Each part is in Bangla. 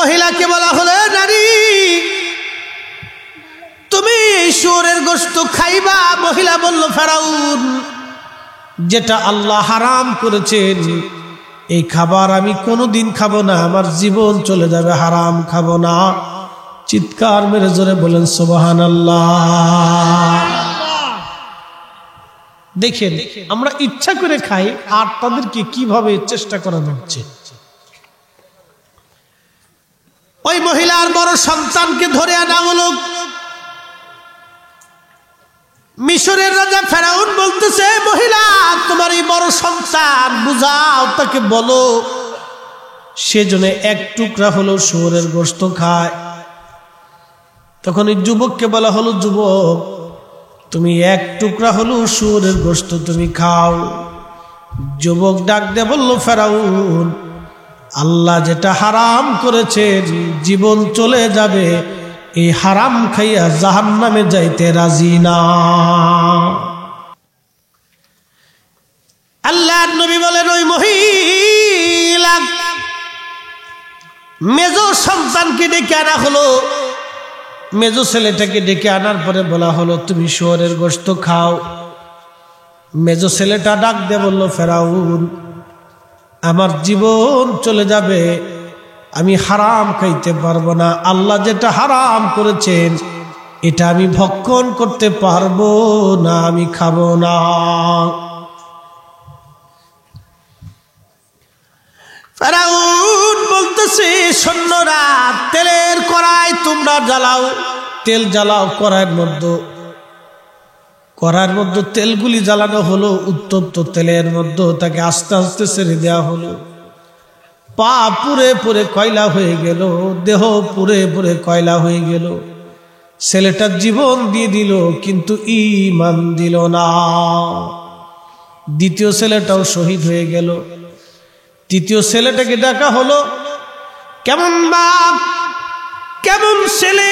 মহিলাকে বলা হলো, নারী তুমি শুয়োরের গোশত খাইবা? মহিলা বলল, ফেরাউন, যেটা আল্লাহ হারাম করেছেন এই খাবার আমি কোনোদিন খাবো না, আমার জীবন চলে যাবে, হারাম খাবো না। চিৎকার মেরে জোরে বলেন সুবহানাল্লাহ। দেখেন আমরা ইচ্ছা করে খাই আর তাদেরকে কিভাবে চেষ্টা করানো হচ্ছে। ওই মহিলার বড় সন্তানকে ধরে আনা হলো। মিশরের রাজা ফেরাউন বলতেছে, মহিলা তোমার এই বড় সন্তান, বুঝাও তাকে, বলো সেজন্য এক টুকরা হলো শুয়োরের গোশত খায়। তখন এই যুবককে বলা হলো, যুবক তুমি এক টুকরা হলো শুয়োরের গোশত তুমি খাও। যুবক ডাক দিয়ে বলল, ফেরাউন, আল্লাহ যেটা হারাম করেছেন জীবন চলে যাবে, এই হারাম খাইয়া জাহান্নামে যাইতে রাজি না। আল্লাহর নবী বলেন, ওই মহিলা মেজো সন্তানকে ডেকে আনা হলো। মেজো ছেলেটাকে ডেকে আনার পরে বলা হলো, তুমি শুয়োরের গোশত খাও। মেজো ছেলেটা ডাক দিয়ে বলল, ফেরাউন, আমার জীবন চলে যাবে, আমি হারাম খাইতে পারবো না, আল্লাহ যেটা হারাম করেছেন এটা আমি ভক্ষণ করতে পারবো না, আমি খাবো না। ফেরাউন বলতেছে, সৈন্যরা তেলের কড়াই তোমরা জ্বালাও, তেল জ্বালাও কড়াইয়ের মধ্যে তেলগুলি জ্বালানো হলো। উত্তপ্ত তেলের মধ্যে তাকে আস্তে আস্তে ছেড়ে দেওয়া হলো। পা পুরে পুরে কয়লা হয়ে গেল, দেহ পুরে পুরে কয়লা হয়ে গেল। ছেলেটার জীবন দিয়ে দিল কিন্তু ঈমান দিল না। দ্বিতীয় ছেলেটাও শহীদ হয়ে গেল। তৃতীয় ছেলেটাকে ডাকা হলো, কেমন বাপ কেমন ছেলে।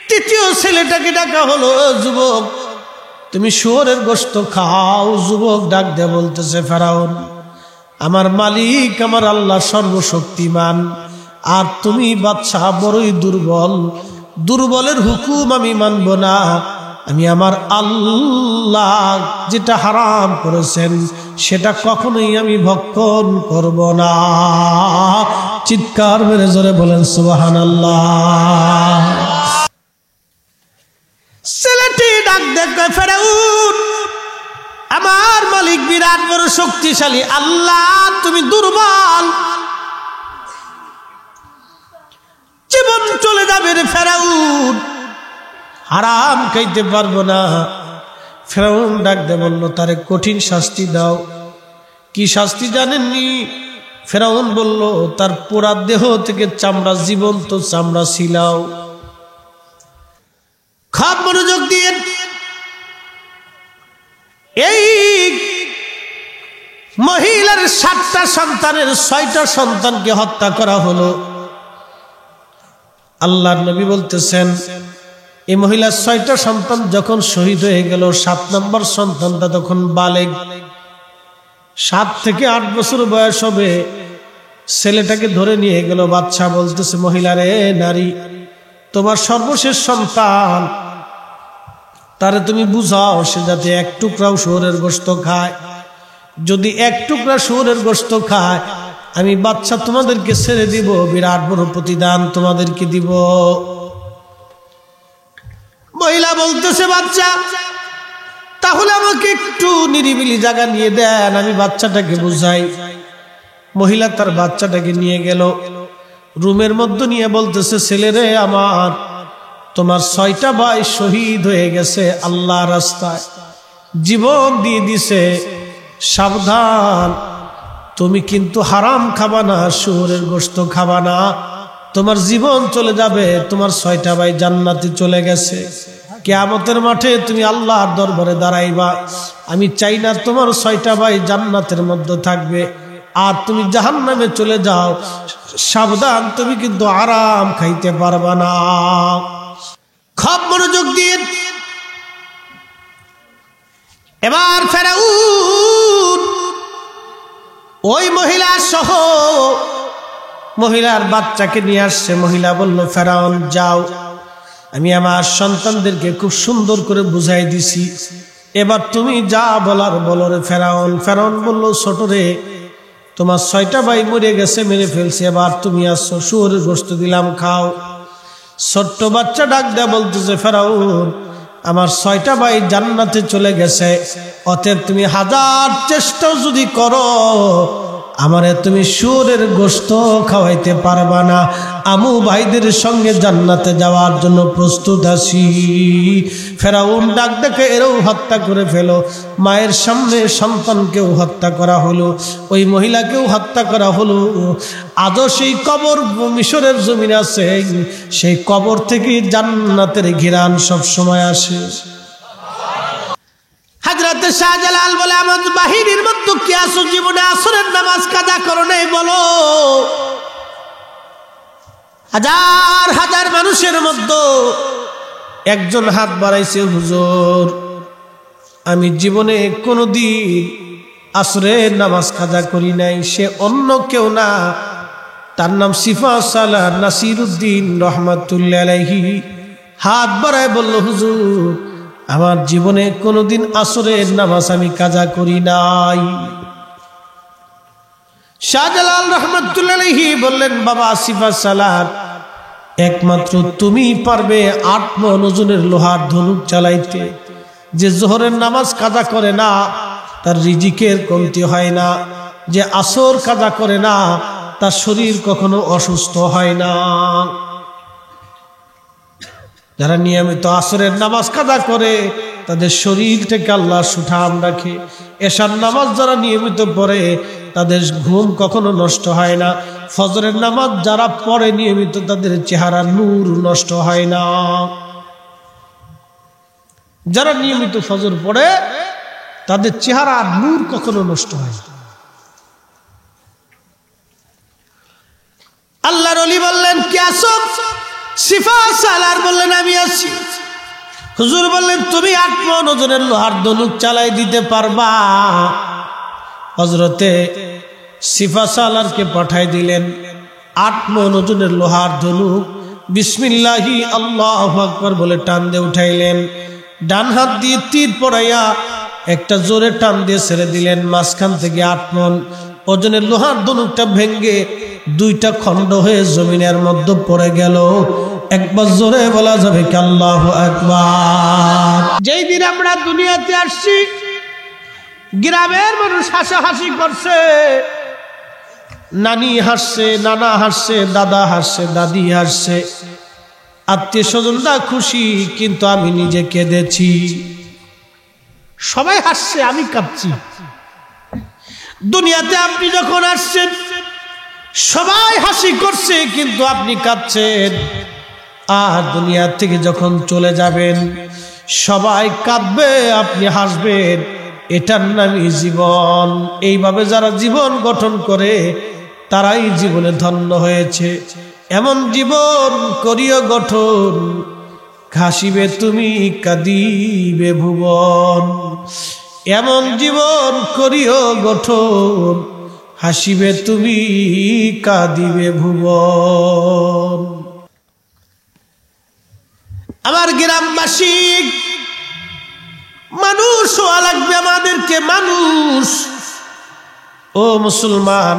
তৃতীয় ছেলেটাকে ডাকা হলো, যুবক তুমি শুয়োরের গোশত খাও। যুবক ডাক দিয়ে বলতেছে, ফেরাউন, আমার মালিক আমার আল্লাহ সর্বশক্তিমান, আর তুমি বাদশা বড়ই দুর্বল, দুর্বলের হুকুম আমি মানব না। আমি আমার আল্লাহ যেটা হারাম করেছেন সেটা কখনোই আমি ভক্ষণ করব না। চিৎকার মেরে জোরে বলেন সুবহানাল্লাহ। ছেলেটি ডাক দেখবে, ফেরাউন, আমার মালিক বিরাট বড় শক্তিশালী, আল্লাহ তুমি দুর্বল, জীবন চলে যাবে রে ফেরাউন, হারাম খাইতে পারবো না। ফেরাউন ডাক দে বলল, তারে কঠিন শাস্তি দাও। কি শাস্তি জানেননি? ফেরাউন বলল, তার পুরা দেহ থেকে চামড়া, জীবন্ত চামড়া ছিলাও। খুব মনোযোগ দিয়ে এই মহিলার 7টা সন্তানের 6টা সন্তানকে হত্যা করা হলো। আল্লাহর নবী বলতেছেন, এই মহিলার 6টা সন্তান যখন শহীদ হয়ে গেল, 7 নম্বর সন্তানটা তখন বালেগ, 7 থেকে 8 বছর বয়স হবে। ছেলেটাকে ধরে নিয়ে গেল। বাদশা বলতেছে, মহিলারে, নারী, তোমার সর্বশেষ সন্তান, তারে তুমি বুঝাও সে যাতে এক টুকরাও শুয়োরের গোশত খায়। যদি এক টুকরা শুয়োরের গোশত খায়, আমি বাদশা তোমাদেরকে ছেড়ে দিব, বিরাট বড় প্রতিদান তোমাদেরকে দিব। মহিলা বলতেছে, বাচ্চা, তাহলে আমাকে একটু নিরিবিলি জায়গা নিয়ে দেন, আমি বাচ্চাটাকে বুঝাই। মহিলা তার বাচ্চাটাকে নিয়ে গেল রুমের মধ্যে, নিয়ে বলতেছে, ছেলেরে আমার, তোমার 6টা ভাই শহীদ হয়ে গেছে আল্লাহর রাস্তায়, জীবন দিয়ে দিছে, সাবধান, তুমি কিন্তু হারাম খাবা না, শুয়োরের গোশত খাবা না, তোমার জীবন চলে যাবে, তোমার 6টা ভাই জান্নাতে চলে গেছে। কিয়ামতের মাঠে তুমি আল্লাহর দরবারে দাঁড়াইবা, আমি চাই না তোমার 6টা ভাই জান্নাতের মধ্যে থাকবে আর তুমি জাহান্নামে চলে যাও। সাবধান, তুমি কিন্তু আরাম খাইতে পারবা না। খুব মনোযোগ দিয়ে এবার ফেরাউন ওই মহিলা সহ মহিলার বাচ্চাকে নিয়ে আসছে। মহিলা বলল, ফেরাউন যাও, আমি আমার সন্তানদেরকে খুব সুন্দর করে বুঝাই দিছি, এবার তুমি যা বলার বলো রে ফেরাউন। ফেরাউন বলল, ছোট রে, তোমার 6টা ভাই মরে গেছে, মেরে ফেলছে, এবার তুমি আসছো, শুয়োরের গোশত দিলাম, খাও। ছোট্ট বাচ্চা ডাক দেয়া বলতেছে, ফেরাউন আমার 6টা ভাই জান্নাতে চলে গেছে, অতএব তুমি 1000 চেষ্টাও যদি করো আমারে তুমি শুয়োরের গোশত খাওয়াইতে পারবা না। আমু ভাইদের সঙ্গে জান্নাতে যাওয়ার জন্য প্রস্তুত আছি। ফেরাউন ডাক দেখে এরও হত্যা করে ফেলো। মায়ের সামনে সন্তানকেও হত্যা করা হলো, ওই মহিলাকেও হত্যা করা হলো। আজও সেই কবর মিশরের জমিন আছে, সেই কবর থেকে জান্নাতের ঘিরান সব সময় আসে। হযরত শাহজালাল বলে, আমার বাহিনীর মধ্যে কি আছো, জীবনে আসরের নামাজ কাজা করো নাই বলো? হাজার হাজার মানুষের মধ্যে একজন হাত বাড়াইছে, হুজুর আমি জীবনে কোনোদিন আসরের নামাজ কাজা করি নাই। সে অন্য কেউ না, তার নাম সিফা সালাহ নাসিরউদ্দিন রহমাতুল্লাহ আলাইহি। হাত বাড়ায় বলল, হুজুর আমার জীবনে কোনোদিন আসরের নামাজ আমি কাজা করি নাই। শাহজালাল রহমাতুল্লাহ আলাইহি বললেন, বাবা সিফা সালাহ, একমাত্র তুমি পারবে 8 মণ ওজনের লোহার ধনুক চালাইতে। যে জোহরের নামাজ কাজা করে না তার রিজিকের কমতি হয় না, যে আসর কাজা করে না তার শরীর কখনো অসুস্থ হয় না। যারা নিয়মিত আসরের নামাজ কাজা করে তাদের শরীর থেকে আল্লাহ সুঠাম রাখে। এশার নামাজ যারা নিয়মিত পড়ে তাদের ঘুম কখনো নষ্ট হয় না। ফজরের নামাজ যারা পড়ে নিয়মিত তাদের চেহারা নূর নষ্ট হয় না। যারা নিয়মিত ফজর পড়ে তাদের চেহারা নূর কখনো নষ্ট হয় না। আল্লাহর ওলি বললেন, কি আসো? সিফা সালার বললেন, আমি আছি। হুজুর বললেন, তুমি 8 মণ ওজনের লোহার ধনুক চালাই দিতে পারবা? হযরতে সিফা সালারকে পাঠাই দিলেন 8 মণ ওজনের লোহার ধনুক। বিসমিল্লাহি আল্লাহু আকবার বলে টান দিয়ে উঠাইলেন। ডান হাত দিয়ে তীর পড়াইয়া একটা জোরে টান দিয়ে ছেড়ে দিলেন। মাঝখান থেকে 8 মণ ওজনের লোহার ধনুকটা ভেঙ্গে 2টা খণ্ড হয়ে জমিনের মধ্যে পড়ে গেল। একবার জোরে বলা যাবে কি আল্লাহু আকবার? যেই দিন আমরা দুনিয়াতে আসছি গ্রামের মানুষ হাসাহাসি করছে, নানি হাসছে, নানা হাসছে, দাদা হাসছে, দাদি হাসছে, আত্মীয় স্বজনরা খুশি, কিন্তু আমি নিজে কেঁদেছি। সবাই হাসছে, আমি কাঁদছি। দুনিয়াতে আপনি যখন আসছেন সবাই হাসি করছে, কিন্তু আপনি কাঁদছেন। আর দুনিয়া থেকে যখন চলে যাবেন সবাই কাঁদবে, আপনি হাসবেন। এটার নামই জীবন। এইভাবে যারা জীবন গঠন করে তারাই জীবনে ধন্য হয়েছে। এমন জীবন করিও গঠন, হাসিবে তুমি কাঁদিবে ভুবন। এমন জীবন করিও গঠন, হাসিবে তুমি কাঁদিবে ভুবন। আমার গ্রামবাসী, মানুষ হওয়া লাগবে আমাদেরকে, মানুষ। ও মুসলমান,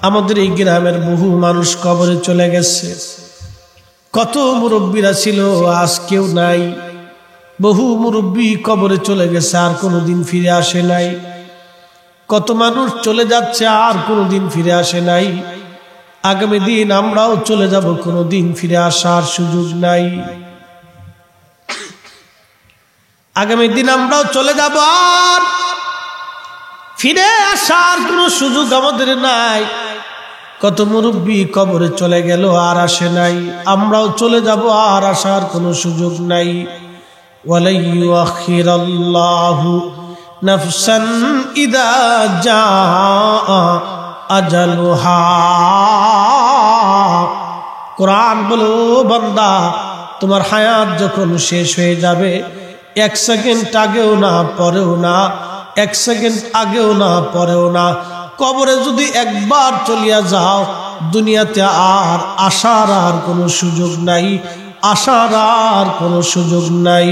আমাদের এই গ্রামের বহু মানুষ কবরে চলে গেছে। কত মুরব্বীরা ছিল, আজ কেউ নাই। বহু মুরব্বী কবরে চলে গেছে, আর কোনোদিন ফিরে আসে নাই। কত মানুষ চলে যাচ্ছে, আর কোনোদিন ফিরে আসে নাই। আগামী দিন আমরাও চলে যাব, কোনোদিন ফিরে আসার সুযোগ নাই। আগামী দিন আমরাও চলে যাব, আর ফিরে আসার কোনো সুযোগ আমাদের নাই। কত মুরব্বী কবরে চলে গেল, আর আসে নাই। আমরাও চলে যাব, আর আসার কোনো সুযোগ নাই। ওয়ালা ইউআখিরাল্লাহু নাফসান ইযা জাআ আজালুহা। কোরআন বলো, বান্দা তোমার হায়াত যখন শেষ হয়ে যাবে, 1 সেকেন্ড আগেও না পরেও না, 1 সেকেন্ড আগেও না পরেও না, কবরে যদি একবার চলিয়া যাও দুনিয়াতে আর আসার আর কোনো সুযোগ নাই, আসার আর কোনো সুযোগ নাই।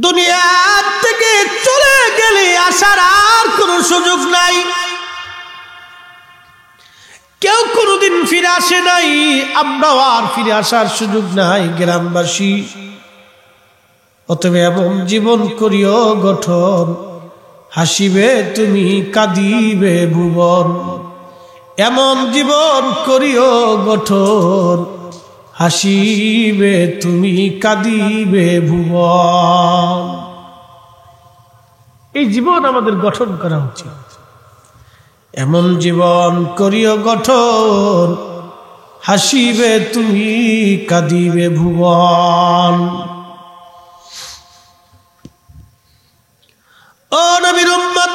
দুনিয়া থেকে চলে গেলে আসার আর কোনো সুযোগ নাই। কেউ কোনোদিন ফিরে আসে নাই, আমরাও আর ফিরে আসার সুযোগ নাই গ্রামবাসী। অতএব এমন জীবন করিও গঠন, হাসিবে তুমি কাঁদিবে ভুবন। এমন জীবন করিও গঠন, হাসিবে তুমি কাঁদিবে ভুবন। এই জীবন আমাদের গঠন করা উচিত। এমন জীবন করিও গঠন, হাসিবে তুমি কাঁদিবে ভুবন। ও নবীর উম্মত,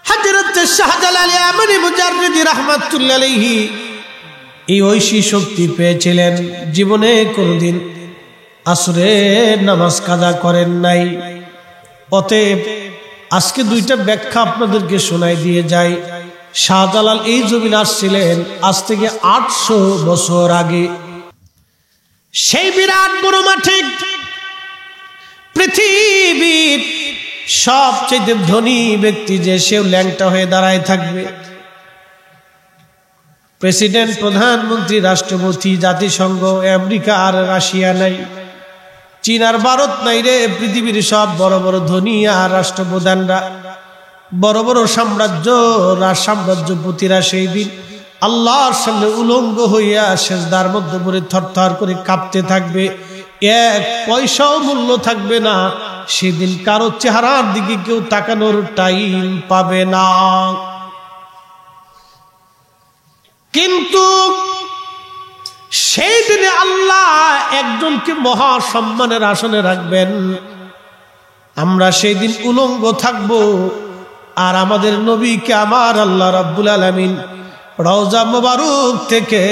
হযরত শাহজালাল আমরি মুজাররিদি রাহমাতুল্লাহ আলাইহি এই ঐশী শক্তি পেয়েছিলেন। জীবনে কোনোদিন আসরের নামাজ কাজা করেন নাই। অতএব আজকে দুইটা ব্যাখ্যা আপনাদেরকে শোনাই দিয়ে যাই। শাহজালাল এই জমিনে আসছিলেন আজ থেকে 800 বছর আগে। সেই বিরাট বড় মাঠে পৃথিবীর সবচেয়ে ধনী ব্যক্তি যে সেও ল্যাংটা হয়ে দাঁড়ায় থাকবে। প্রেসিডেন্ট, প্রধানমন্ত্রী, রাষ্ট্রপতি, জাতিসংঘ, আমেরিকা আর রাশিয়া নাই, চীন আর ভারত নাই রে। পৃথিবীর সব বড় বড় ধনী আর রাষ্ট্রপ্রধানরা, বড় বড় সাম্রাজ্যপতিরা সেই দিন আল্লাহর সামনে উলঙ্গ হইয়া সেজদার মধ্যে পড়ে থরথর করে কাঁপতে থাকবে। এক পয়সাও মূল্য থাকবে না। সেদিন কারো চেহারার দিকে কেউ তাকানোর টাইম পাবে না। কিন্তু সেই দিনে আল্লাহ একজনকে মহা সম্মানের আসনে রাখবেন। আমরা সেই দিন উলঙ্গ থাকব, আর আমাদের নবীকে আমার আল্লাহ রাব্বুল আলামিন রওজা মুবারক থেকে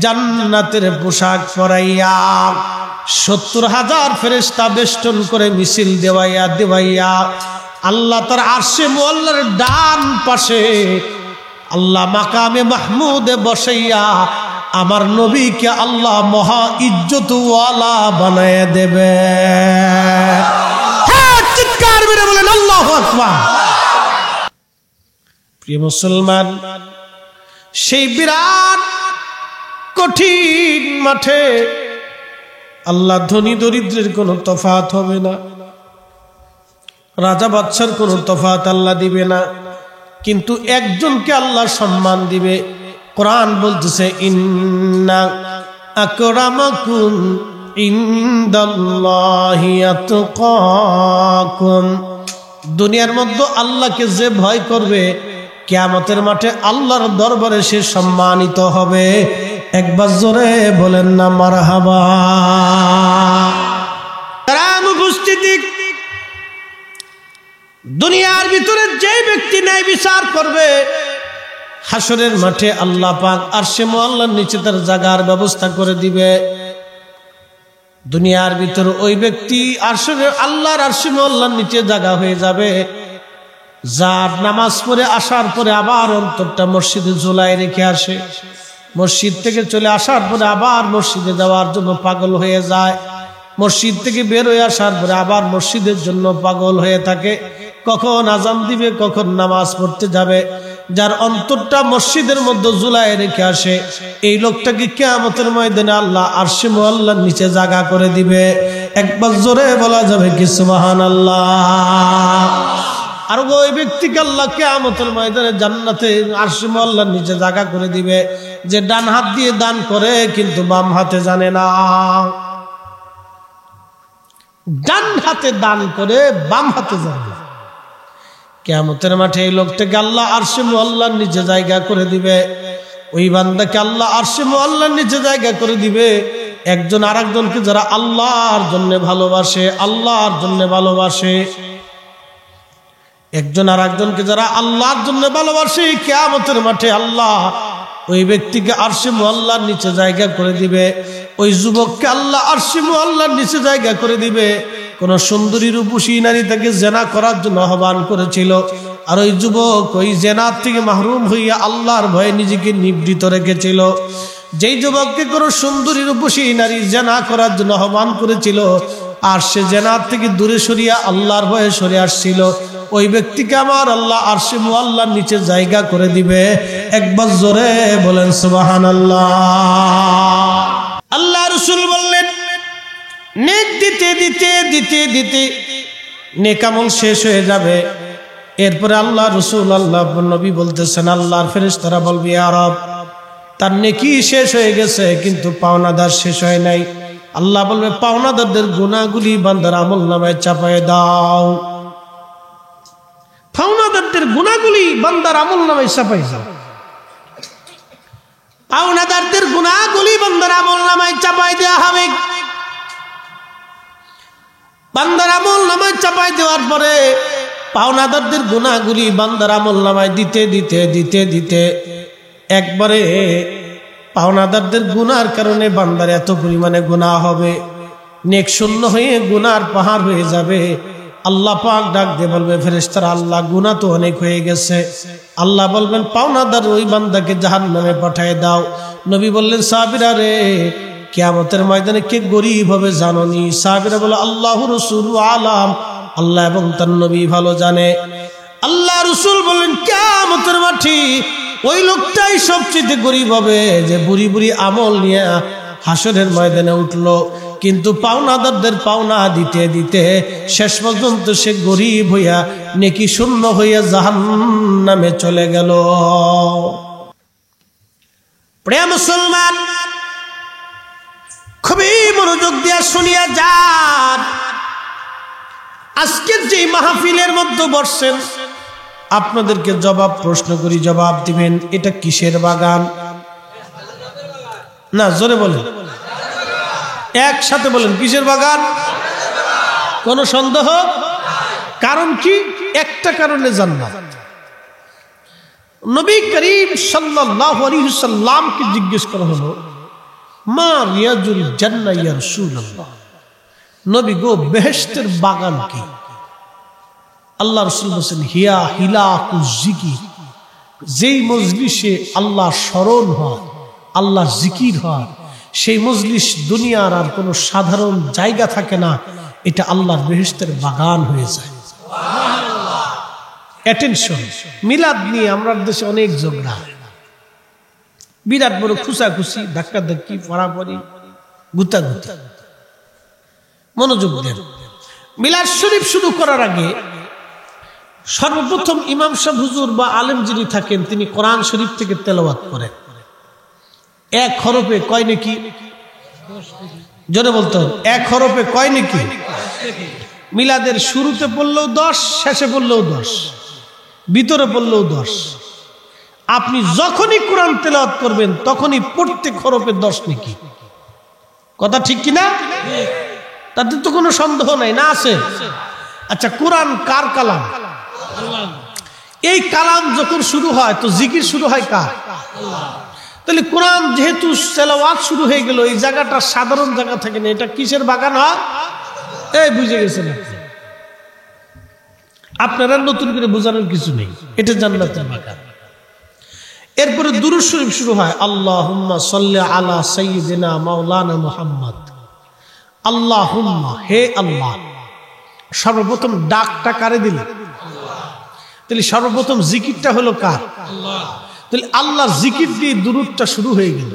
জান্নাতের পোশাক পরাইয়া 70,000 ফেরেশতা বেষ্টন করে মিছিল দেওয়াইয়া আল্লাহ তার আরশে মুআল্লার ডান পাশে আল্লাহ মাকামে মাহমুদে বসাইয়া আমার নবীকে আল্লাহ মহা ইজ্জতওয়ালা বানায় দেবে। হ্যাঁ, চিৎকার মেরে বলেন আল্লাহু আকবার। প্রিয় মুসলমান, সেই বিরাট কঠিন মাঠে আল্লাহ ধনী দরিদ্রের কোনো তফাৎ হবে না, রাজা বাদশার কোনো তফাৎ আল্লাহ দিবে না। কিন্তু একজনকে আল্লাহ সম্মান দিবে। কোরআন বলতেছে, ইন্না আকরামাকুম ইনদাল্লাহি আতকাকুম। দুনিয়ার মধ্যে আল্লাহকে যে ভয় করবে, কিয়ামতের মাঠে আল্লাহর দরবারে সে সম্মানিত হবে। একবার জোরে বলেন না মারহাবা। উপস্থিতি, দুনিয়ার ভিতরে যে ব্যক্তি ন্যায় বিচার করবে, হাসরের মাঠে আল্লাহ পাক আরশে মুআল্লার নিচে তার জায়গার ব্যবস্থা করে দিবে। দুনিয়ার ভিতর ওই ব্যক্তি আল্লাহর আরশে মুআল্লার নিচে জায়গা হয়ে যাবে, যার নামাজ পড়ে আসার পরে আবার অন্তরটা মসজিদে ঝুলাই রেখে আসে, মসজিদ থেকে চলে আসার পরে আবার মসজিদে যাওয়ার জন্য পাগল হয়ে যায়, মসজিদ থেকে বের হয়ে আসার পরে আবার মসজিদের জন্য পাগল হয়ে থাকে, কখন আজান দিবে, কখন নামাজ পড়তে যাবে। যার অন্তরটা মসজিদের মধ্যে ঝুলাই রেখে আসে, এই লোকটাকে কিয়ামতের ময়দানে আল্লাহ আরশে মুআল্লার নিচে জায়গা করে দিবে। একবার জোরে বলা যাবে কি সুবহানাল্লাহ। আর ওই ব্যক্তিকে আল্লাহ কিয়ামতের ময়দানে জান্নাতে আরশে মুআল্লার নিচে জায়গা করে দিবে, যে ডান হাত দিয়ে দান করে কিন্তু বাম হাতে জানে না। ডান হাতে দান করে বাম হাতে জানে। কিয়ামতের মাঠে এই লোকটাকে আল্লাহ আরশে মুআল্লার নিচে জায়গা করে দিবে। ওই বান্দাকে আল্লাহ আরশে মুআল্লার নিচে জায়গা করে দিবে। একজন আরেকজনকে যারা আল্লাহর জন্য ভালোবাসে, আল্লাহর জন্য ভালোবাসে, একজন আরেকজনকে যারা আল্লাহর জন্য ভালোবাসে, কিয়ামতের মাঠে আল্লাহ ওই ব্যক্তিকে আরশে মুআল্লার নিচে জায়গা করে দিবে। ওই যুবককে আল্লাহ আরশে মুআল্লার নিচে জায়গা করে দিবে। কোন সুন্দরী রূপসী নারী তাকে জেনা করার জন্য আহ্বান করেছিল, আর ওই যুবক ওই জেনার থেকে মাহরুম হইয়া আল্লাহর ভয়ে নিজেকে নিবৃত রেখেছিল। যেই যুবককে কোন সুন্দরী রূপসী নারী জেনা করার জন্য আহ্বান করেছিল, আর সে জেনার থেকে দূরে সরিয়া আল্লাহর ভয়ে সরে আসছিল, ওই ব্যক্তিকে আমার আল্লাহ আরশে মুআল্লার নিচে জায়গা করে দিবে। একবার জোরে বলেন সুবহানাল্লাহ। আল্লাহ রাসূল বললেন, নেক দিতে দিতে দিতে দিতে নেক আমল শেষ হয়ে যাবে। এরপরে আল্লাহ রাসূল আল্লাহ নবী বলতেছেন, আল্লাহর ফেরেশতারা বলবে, ইয়া রব, তার নেকি শেষ হয়ে গেছে কিন্তু পাওনাদার শেষ হয় নাই। আল্লাহ বলবে, পাওনাদারদের গুনাহগুলি বান্দার আমলনামায় চাপায় দাও। পাওনাদারদের গুনাহগুলি বান্দার আমলনামায় চাপায় দাও। পাওনাদারদের গুনাহগুলি বান্দার আমলনামায় চাপায় দেওয়া হবে। বান্দার আমলনামায় চাপায় দেওয়ার পরে পাওনাদারদের গুনাহগুলি বান্দার আমলনামায় দিতে দিতে দিতে দিতে একবারে পাওনাদারদের গুনার কারণে বান্দার এত পরিমাণে গুনাহ হবে, নেক শূন্য হয়ে গুনার পাহাড় হয়ে যাবে। আল্লাহ পাক ডাক দিয়ে বলবে, ফেরেশতারা, আল্লাহ গুনাহ তো অনেক হয়ে গেছে। আল্লাহ বলবেন, পাওনাদার ওই বান্দাকে জাহান্নামে পাঠিয়ে দাও। নবী বললেন, সাহাবীরা রে, কিয়ামতের ময়দানে কে গরীব হবে জানোনি? সাহাবীরা বলে, আল্লাহু রাসূলু আলাম, আল্লাহ এবং তার নবী ভালো জানে। আল্লাহ রাসূল বলেন, কিয়ামতের মাঠে ওই লোকটাই সবচেয়ে গরীব হবে যে বুড়ি বুড়ি আমল নিয়ে হাসরের ময়দানে উঠলো, কিন্তু পাওনাদারদের পাওনা দিতে দিতে শেষ পর্যন্ত সে গরীব হইয়া নেকি শূন্য হইয়া জাহান্নামে চলে গেল। প্রিয় মুসলমান, খুবই মনোযোগ দিয়ে শুনিয়া যান। আজকের যে মাহফিলের মধ্যে বসছেন, আপনাদেরকে প্রশ্ন করি, জবাব দিবেন, এটা কিসের বাগান? না, জোরে বলেন, একসাথে বলেন, কিসের বাগান? কোন সন্দেহ? কারণ কি? একটা কারণে জান্নাত। নবী করিম সাল্লাল্লাহু আলাইহি ওয়াসাল্লামকে জিজ্ঞেস করা হলো, মা রিয়াজুল জান্নাহ ইয়া রাসূলুল্লাহ, নবী গো, বেহেশতের বাগান কি? আল্লাহ রাসূল বলেন, হিয়া হিলাকু জিকির, যেই মজলিসে আল্লাহ স্মরণ হয়, আল্লাহ জিকির হয়, সেই মজলিস দুনিয়ার আর কোনো সাধারণ জায়গা থাকে না, এটা আল্লাহর বেহেশতের বাগান হয়ে যায়। সুবহানাল্লাহ। অ্যাটেনশন, মিলাদ নিয়ে আমরা দেশে অনেক ঝগড়া, বিরাট বড় খুশাখুশি, ধাক্কাধাক্কি, পড়াপড়ি, গুতাগুতি। মনোযোগ দেন। মিলাদ শরীফ শুরু করার আগে সর্বপ্রথম ইমাম সাহেব হুজুর বা আলেম যিনি থাকেন, তিনি কোরআন শরীফ থেকে তেলাওয়াত করেন। এক হরফে কয় নেকি? জোরে বলতে হবে, এক হরফে কয় নেকি? মিলাদের শুরুতে পড়লেও 10, শেষে পড়লেও 10, ভিতরে পড়লেও 10। আপনি যখনই কোরআন তেলাওয়াত করবেন তখনই প্রত্যেক হরফে 10 নেকি। কথা ঠিক কিনা? তাতে তো কোনো সন্দেহ নাই, না আছে? আচ্ছা, কোরআন কার কালাম? এই কালাম যখন শুরু হয় তো জিকির শুরু হয় কার? তাহলে কোরআন যেহেতু তেলাওয়াত শুরু হয়ে গেল, এই জায়গাটা সাধারণ জায়গা থাকে না, এটা কিসের বাগান হয়? এই বুঝে গেছেন আপনারা, নতুন করে বোঝানোর কিছু নেই, এটা জান্নাতের বাগান। এরপরে দুরূদ শরীফ শুরু হয়, আল্লাহুম্মা সাল্লি আলা সাইয়্যিদিনা মাওলানা মুহাম্মদ। আল্লাহুম্মা, হে আল্লাহ। সর্বপ্রথম ডাকটা কারে দিল? তাহলে সর্বপ্রথম জিকিরটা হলো কার? তাহলে আল্লাহর জিকির দিয়ে দুরূদটা শুরু হয়ে গেল।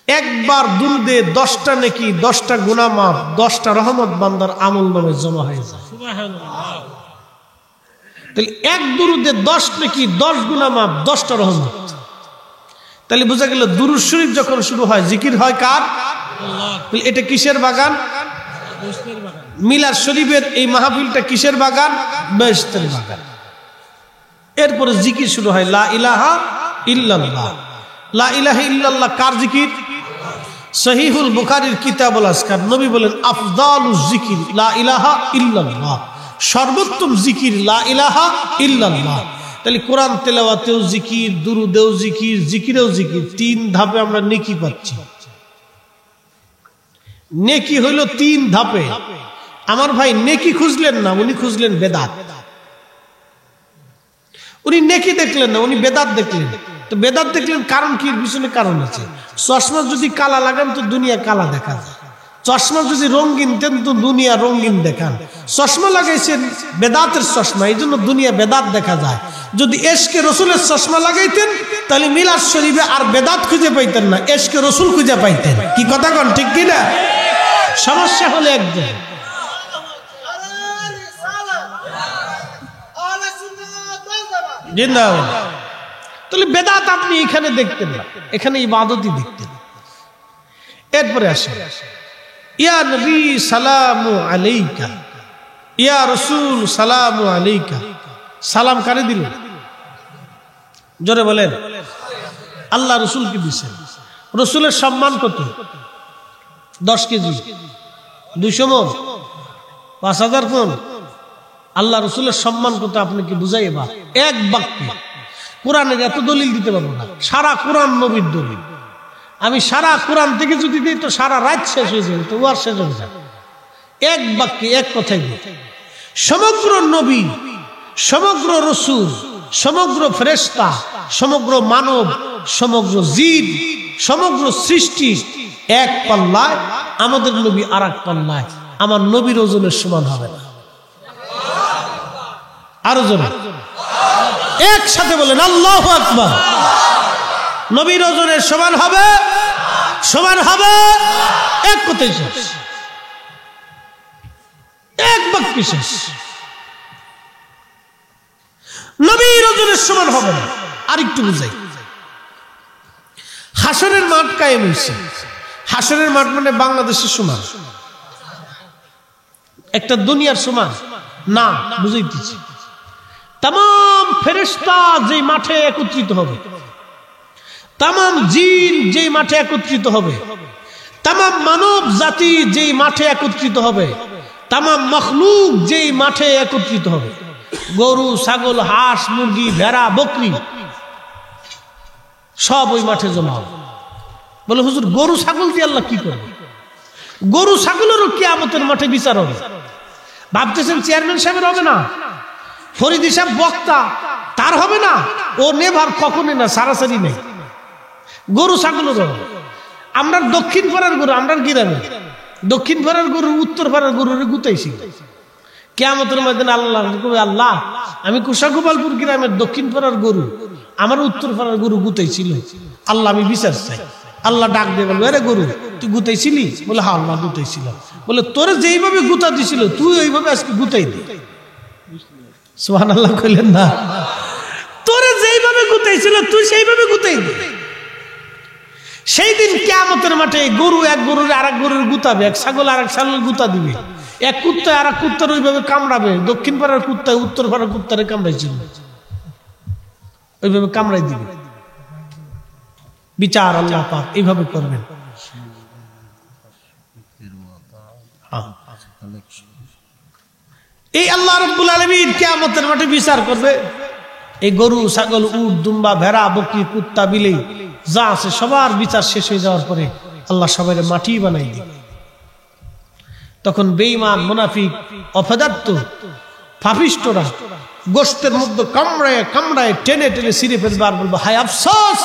একবার দুরূদে 10টা নেকি, 10টা গুনাহ মাফ, 10টা রহমত বান্দার আমলনামায় জমা হয়ে যায়। সুবহানাল্লাহ। তাহলে এক দুরূদে 10 নেকি, 10 গুনাহ মাফ, 10টা রহমত। তাহলে বোঝা গেল দুরূদ শরীফ যখন শুরু হয় জিকির হয় কার? আল্লাহ। তাহলে এটা কিসের বাগান? মিলাদ শরীফের এই মাহফিলটা কিসের বাগান? বেহেশতের বাগান। এরপরে জিকির শুরু হয়, লা ইলাহা ইল্লাল্লাহ। লা ইলাহা ইল্লাল্লাহ কার জিকির? সহিহুল বুখারীর কিতাবুল আজকার, নবী বলেন, আফদালুজ জিকির লা ইলাহা ইল্লাল্লাহ, সর্বোত্তম জিকির লা ইলাহা ইল্লাল্লাহ। তাহলে কোরআন তেলাওয়াতেও জিকির, দুরুদেও জিকির, জিকিরেও জিকির, 3 ধাপে আমরা নেকি পাচ্ছি। নেকি হইল 3 ধাপে। আমার ভাই নেকি খুঁজলেন না, উনি খুঁজলেন বেদাত। উনি নেকি দেখলেন না, উনি বেদাত দেখলেন। তো বেদাত দেখলেন কারণ কি? পিছনে কারণ আছে। চশমা যদি কালা লাগান তো দুনিয়া কালা দেখা যায়, চশমা যদি রঙিন দেন তো দুনিয়া রঙিন দেখান। চশমা লাগাইছেন বেদাতের চশমা, এই জন্য দুনিয়া বেদাত দেখা যায়। যদি এশকে রসুলের চশমা লাগাইতেন তাহলে মিলাদ শরীফে আর বেদাত খুঁজে পাইতেন না, এশকে রসুল খুঁজে পাইতেন। কি কথা কন, ঠিক কিনা? সমস্যা হলে একজন জিন্দাবাদ। তাহলে বেদাত আপনি এখানে দেখতেন না, এখানে ইবাদতই দেখতেন। এরপরে আসে ইয়া নবী সালামু আলাইকা, ইয়া রাসূল সালামু আলাইকা। সালাম কারে দিল? জোরে বলেন। আল্লাহ রসুলকে দিছেন। রসুলের সম্মান কত? 10 কেজি, 200 মণ, 5000 মণ। আল্লাহ রসুলের সম্মান কত আপনি কি বুঝাই? এবার এক বাক্যে কোরআনের এত দলিল দিতে পারবো না, সারা কোরআন নবীর দলিল। আমি সারা কোরআন থেকে যদি দিই তো সারা রাত শেষ হয়ে যাবে, তো আর শেষ হয়ে যাবে। এক বাক্যে এক কথাই দিই, সমগ্র নবী, সমগ্র রসুল, সমগ্র ফেরেশতা, সমগ্র মানব, সমগ্র জিন, সমগ্র সৃষ্টি এক পাল্লায়, আমাদের নবী আর এক পাল্লায়। আমার নবীর ওজনের সমান হবে না। আরো জোরে একসাথে বলেন আল্লাহু আকবার। নবীর ওজনের সমান হবে, সমান হবে। এক কথাই শেষ, এক বাক্য শেষ। নবীর ওজনের সমান হবে না। আরেকটু বুঝাই, হাসরের মাঠ কায়েম হয়েছে। হাসরের মাঠ মানে বাংলাদেশের সমান, একটা দুনিয়ার সমান না, বুঝাইতেছি। তামাম ফেরেশতা যেই মাঠে একত্রিত হবে, তামাম জিন যেই মাঠে একত্রিত হবে, তামাম মানব জাতি যেই মাঠে একত্রিত হবে, তামাম মখলুক যেই মাঠে একত্রিত হবে, গরু, ছাগল, হাঁস, মুরগি, ভেড়া, বকরি সব ওই মাঠে জমা হবে। বলে হুজুর গরু ছাগল দিয়ে আল্লাহ কি করবে? গরু ছাগলেরও কিয়ামতের মাঠে বিচার হবে। ভাবতেছেন চেয়ারম্যান সাহেবের হবে না, ফরিদি সাহেব বক্তা তার হবে না, ও নেভার কখনই না, সারাসারি নেই। গরু ছাগলের হবে। আমরা দক্ষিণ পাড়ার গরু, আমরা গ্রামে দক্ষিণ পাড়ার গরু উত্তর পাড়ার গরুর গুতাইছি। কিয়ামতের ময়দানে আল্লাহ কবে, আল্লাহ আমি কুশাগোপালপুর গ্রামের দক্ষিণ পাড়ার গরু আমার উত্তর পাড়ার গরু গুতাইছিল, আল্লাহ আমি বিচার চাই। আল্লাহ ডাক দিয়ে বলবো, আরে গরু তুই গুতাইছিলি? বলে হ্যাঁ আল্লাহ গুতাইছিলাম। বলে তোরে যেইভাবে গুতা দিছিল তুই ওইভাবে আজকে গুতাই দে। সুবহানাল্লাহ কইলেন না? তোরে যেইভাবে গুতাইছিল তুই সেইভাবে গুতাই দে। সেই দিন কিয়ামতের মাঠে গরু এক গরুর আর এক গরুর গুতাবে, এক ছাগল আর এক ছাগল গুতা দিবে, এক কুত্তা আর এক কুত্তার ওইভাবে কামড়াবে। দক্ষিণ পাড়ার কুত্তা উত্তর পাড়ার কুত্তারে কামড়াইছিল, ওইভাবে কামড়াই দিবে। বিচার আল্লাহ পাক এইভাবে করবেন। এই আল্লাহ রাব্বুল আলামিন কিয়ামতের মাঠে বিচার করবে। এই গরু, ছাগল, উট, দুম্বা, ভেড়া, বকরি, কুত্তা, বিলাই যা আছে সবার বিচার শেষ হয়ে যাওয়ার পরে আল্লাহ সবাই মাটি বানাই দিবে। তখন বেঈমান, মুনাফিক, অপদার্থ, পাপিষ্ঠরা গোশতের মধ্যে কামড়ায় কামড়ায় টেনে টেনে ছিঁড়ে ফেলবে আর বলবো, হায় আফসোস,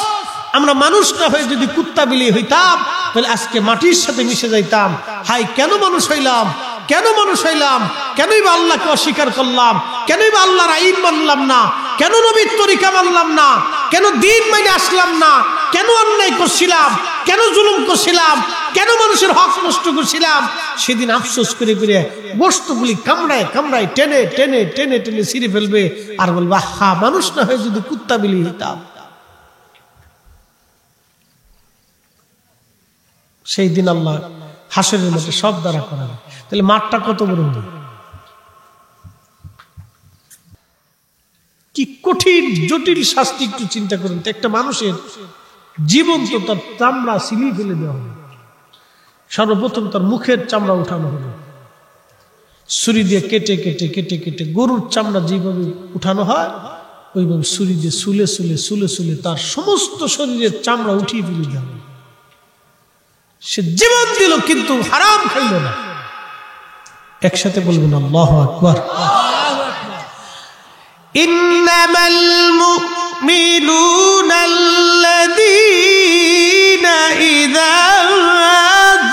আমরা মানুষ না হয়ে যদি কুত্তা বিলাই হইতাম তাহলে আজকে মাটির সাথে মিশে যাইতাম। হায় কেন মানুষ হইলাম, কেন মানুষ হইলাম, কেনই বা আল্লাহকে অস্বীকার করলাম, কেনই বা আল্লাহর আইন মানলাম না, কেন নবীর তরিকা মানলাম না, কেন দিন মাইনে আসলাম না, কেন অন্যায় করছিলাম, কেন জুলুম করছিলাম, কেন মানুষের হক নষ্ট করছিলাম। সেদিন আফসোস করে করে গোশতগুলি কামড়ায় কামড়ায় টেনে টেনে টেনে টেনে ছিঁড়ে ফেলবে আর বলবে, হা মানুষ না হয়ে যদি কুত্তা বিলি হইতাম। সেই দিন আল্লাহ হাসরের মধ্যে সব দ্বারা করাবে। তাহলে মাঠটা কত বড় হবে, কি কঠিন জটিল শাস্তি একটু চিন্তা করুন। একটা মানুষের জীবন্ত তার চামড়া সিলি ফেলে দেওয়া হবে। সর্বপ্রথম তার মুখের চামড়া উঠানো হবে, ছুরি দিয়ে কেটে কেটে কেটে কেটে গরুর চামড়া যেভাবে উঠানো হয় ওইভাবে ছুরি দিয়ে সুলে সুলে সুলে সুলে তার সমস্ত শরীরের চামড়া উঠিয়ে ফেলে দেওয়া হবে। সে জীবন দিল কিন্তু হারাম খাইল না, একসাথে বলবেন আল্লাহু আকবার। ইন্নামাল মুমিনুনা আল্লাযীনা ইযা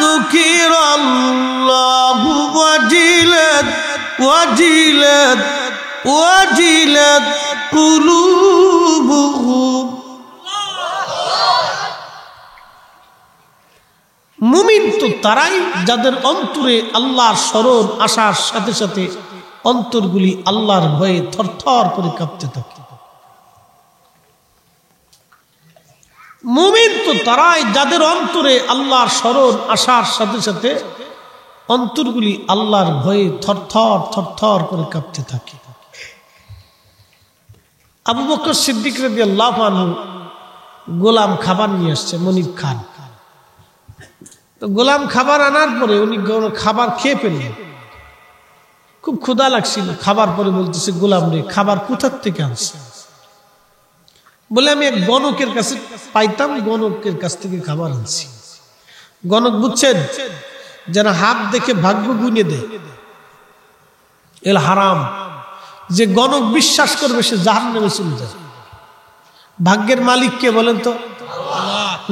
যুকিরাল্লাহু ওয়াজিলাত কুলুবুহুম। মুমিন তো তারাই যাদের অন্তরে আল্লাহর স্মরণ আসার সাথে সাথে অন্তরগুলি আল্লাহর ভয়ে থরথর করে কাঁপতে থাকে। মুমিন তো তারাই যাদের অন্তরে আল্লাহর স্মরণ আসার সাথে সাথে অন্তরগুলি আল্লাহর ভয়ে থরথর থরথর করে কাঁপতে থাকে। আবু বকর সিদ্দিক রাদিয়াল্লাহু আনহু গোলাম খাবার নিয়ে আসছে, মনিব খান। তো গোলাম খাবার আনার পরে উনি খাবার খেয়ে ফেললেন। খুব ক্ষুধা লাগছিল। খাবার পরে বলতেছে, গোলাম রে, খাবার কোথার থেকে আনছে? বলে, আমি এক গণকের কাছে পাইতাম, গণকের কাছ থেকে খাবার আনছি। গণক বুঝছেন, যেন হাত দেখে ভাগ্য গুনে দেয়, এল হারাম। যে গণক বিশ্বাস করবে সে জাহান্নামে চলে যাবে। ভাগ্যের মালিক কে বলেন তো?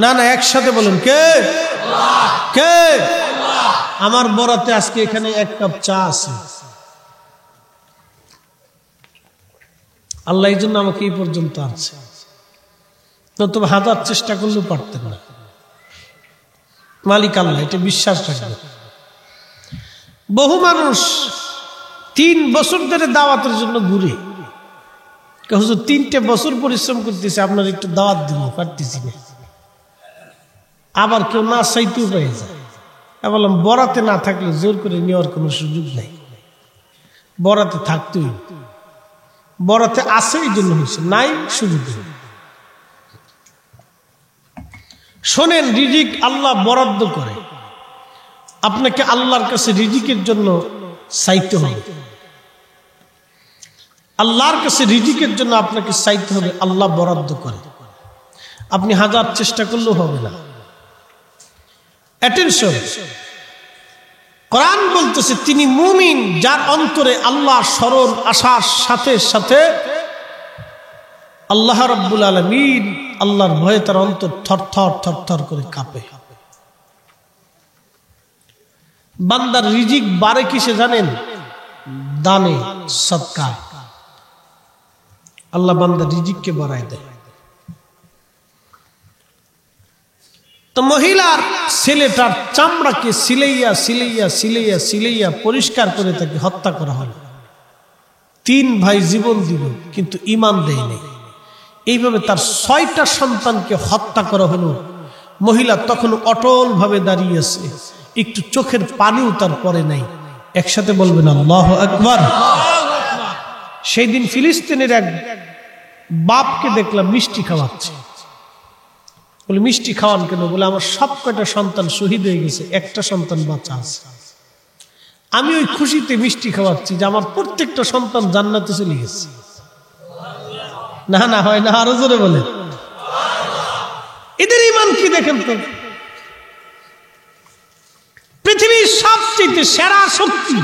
না না, একসাথে বলেন, কে? কে? আমার বরাতে আজকে এখানে এক কাপ চা আছে। আল্লাহ এই জন্য আমাকে এই পর্যন্ত আনছে, নতুবা হাজার চেষ্টা করলেও পারতেন না। মালিক আল্লাহ, এটা বিশ্বাস রাখবে। বহু মানুষ 3 বছর ধরে দাওয়াতের জন্য ঘুরে, হুজুর 3টে বছর পরিশ্রম করতেছে, আপনার একটু দাওয়াত দিব, পারতেছি না। আবার কেউ না চাইতেও পেয়ে যায়। বললাম, বরাতে না থাকলে জোর করে নেওয়ার কোনো সুযোগ নেই, বরাতে থাকতেই। বরাতে আছে এই জন্য হয়েছে, নাই সুযোগ নেই। শোনেন, রিজিক আল্লাহ বরাদ্দ করে। আপনাকে আল্লাহর কাছে রিজিকের জন্য চাইতে হবে। আল্লাহর কাছে রিজিকের জন্য আপনাকে চাইতে হবে, আল্লাহ বরাদ্দ করে। আপনি হাজার চেষ্টা করলেও হবে না। অ্যাটেনশন, কোরআন বলতেছে তিনি মুমিন যার অন্তরে আল্লাহর স্মরণ আসার সাথে সাথে আল্লাহ রাব্বুল আলামিন, আল্লাহর ভয়ে তার অন্তর থরথর থরথর করে কাঁপে। বান্দার রিজিক বাড়ে কিসে জানেন? দানে, সদকায়। আল্লাহ বান্দার রিজিককে বাড়ায় দেয়। তো মহিলার ছেলেটার চামড়াকে সিলাইয়া সিলাইয়া সিলাইয়া সিলাইয়া পরিষ্কার করে তাকে হত্যা করা হলো। 3 ভাই জীবন দিল, কিন্তু ঈমান দেয়নি। এইভাবে তার 6টা সন্তানকে হত্যা করা হলো। মহিলা তখন অটল ভাবে দাঁড়িয়ে আছে, একটু চোখের পানিও তার পরে নাই। একসাথে বলবেন আল্লাহু আকবার। সেই দিন ফিলিস্তিনের এক বাপকে দেখলাম মিষ্টি খাওয়াচ্ছে। বলে, মিষ্টি খাওয়ান কেন? বলে, আমার সব কয়টা সন্তান শহীদ হয়ে গেছে, একটা সন্তান বাঁচা আছে। আমি ওই খুশিতে মিষ্টি খাওয়াচ্ছি যে আমার প্রত্যেকটা সন্তান জান্নাতে চলে গেছে। না না, হয় না, আরো জোরে বলে। এদের ঈমান কি দেখেন তো। পৃথিবীর সবচেয়ে সেরা শক্তি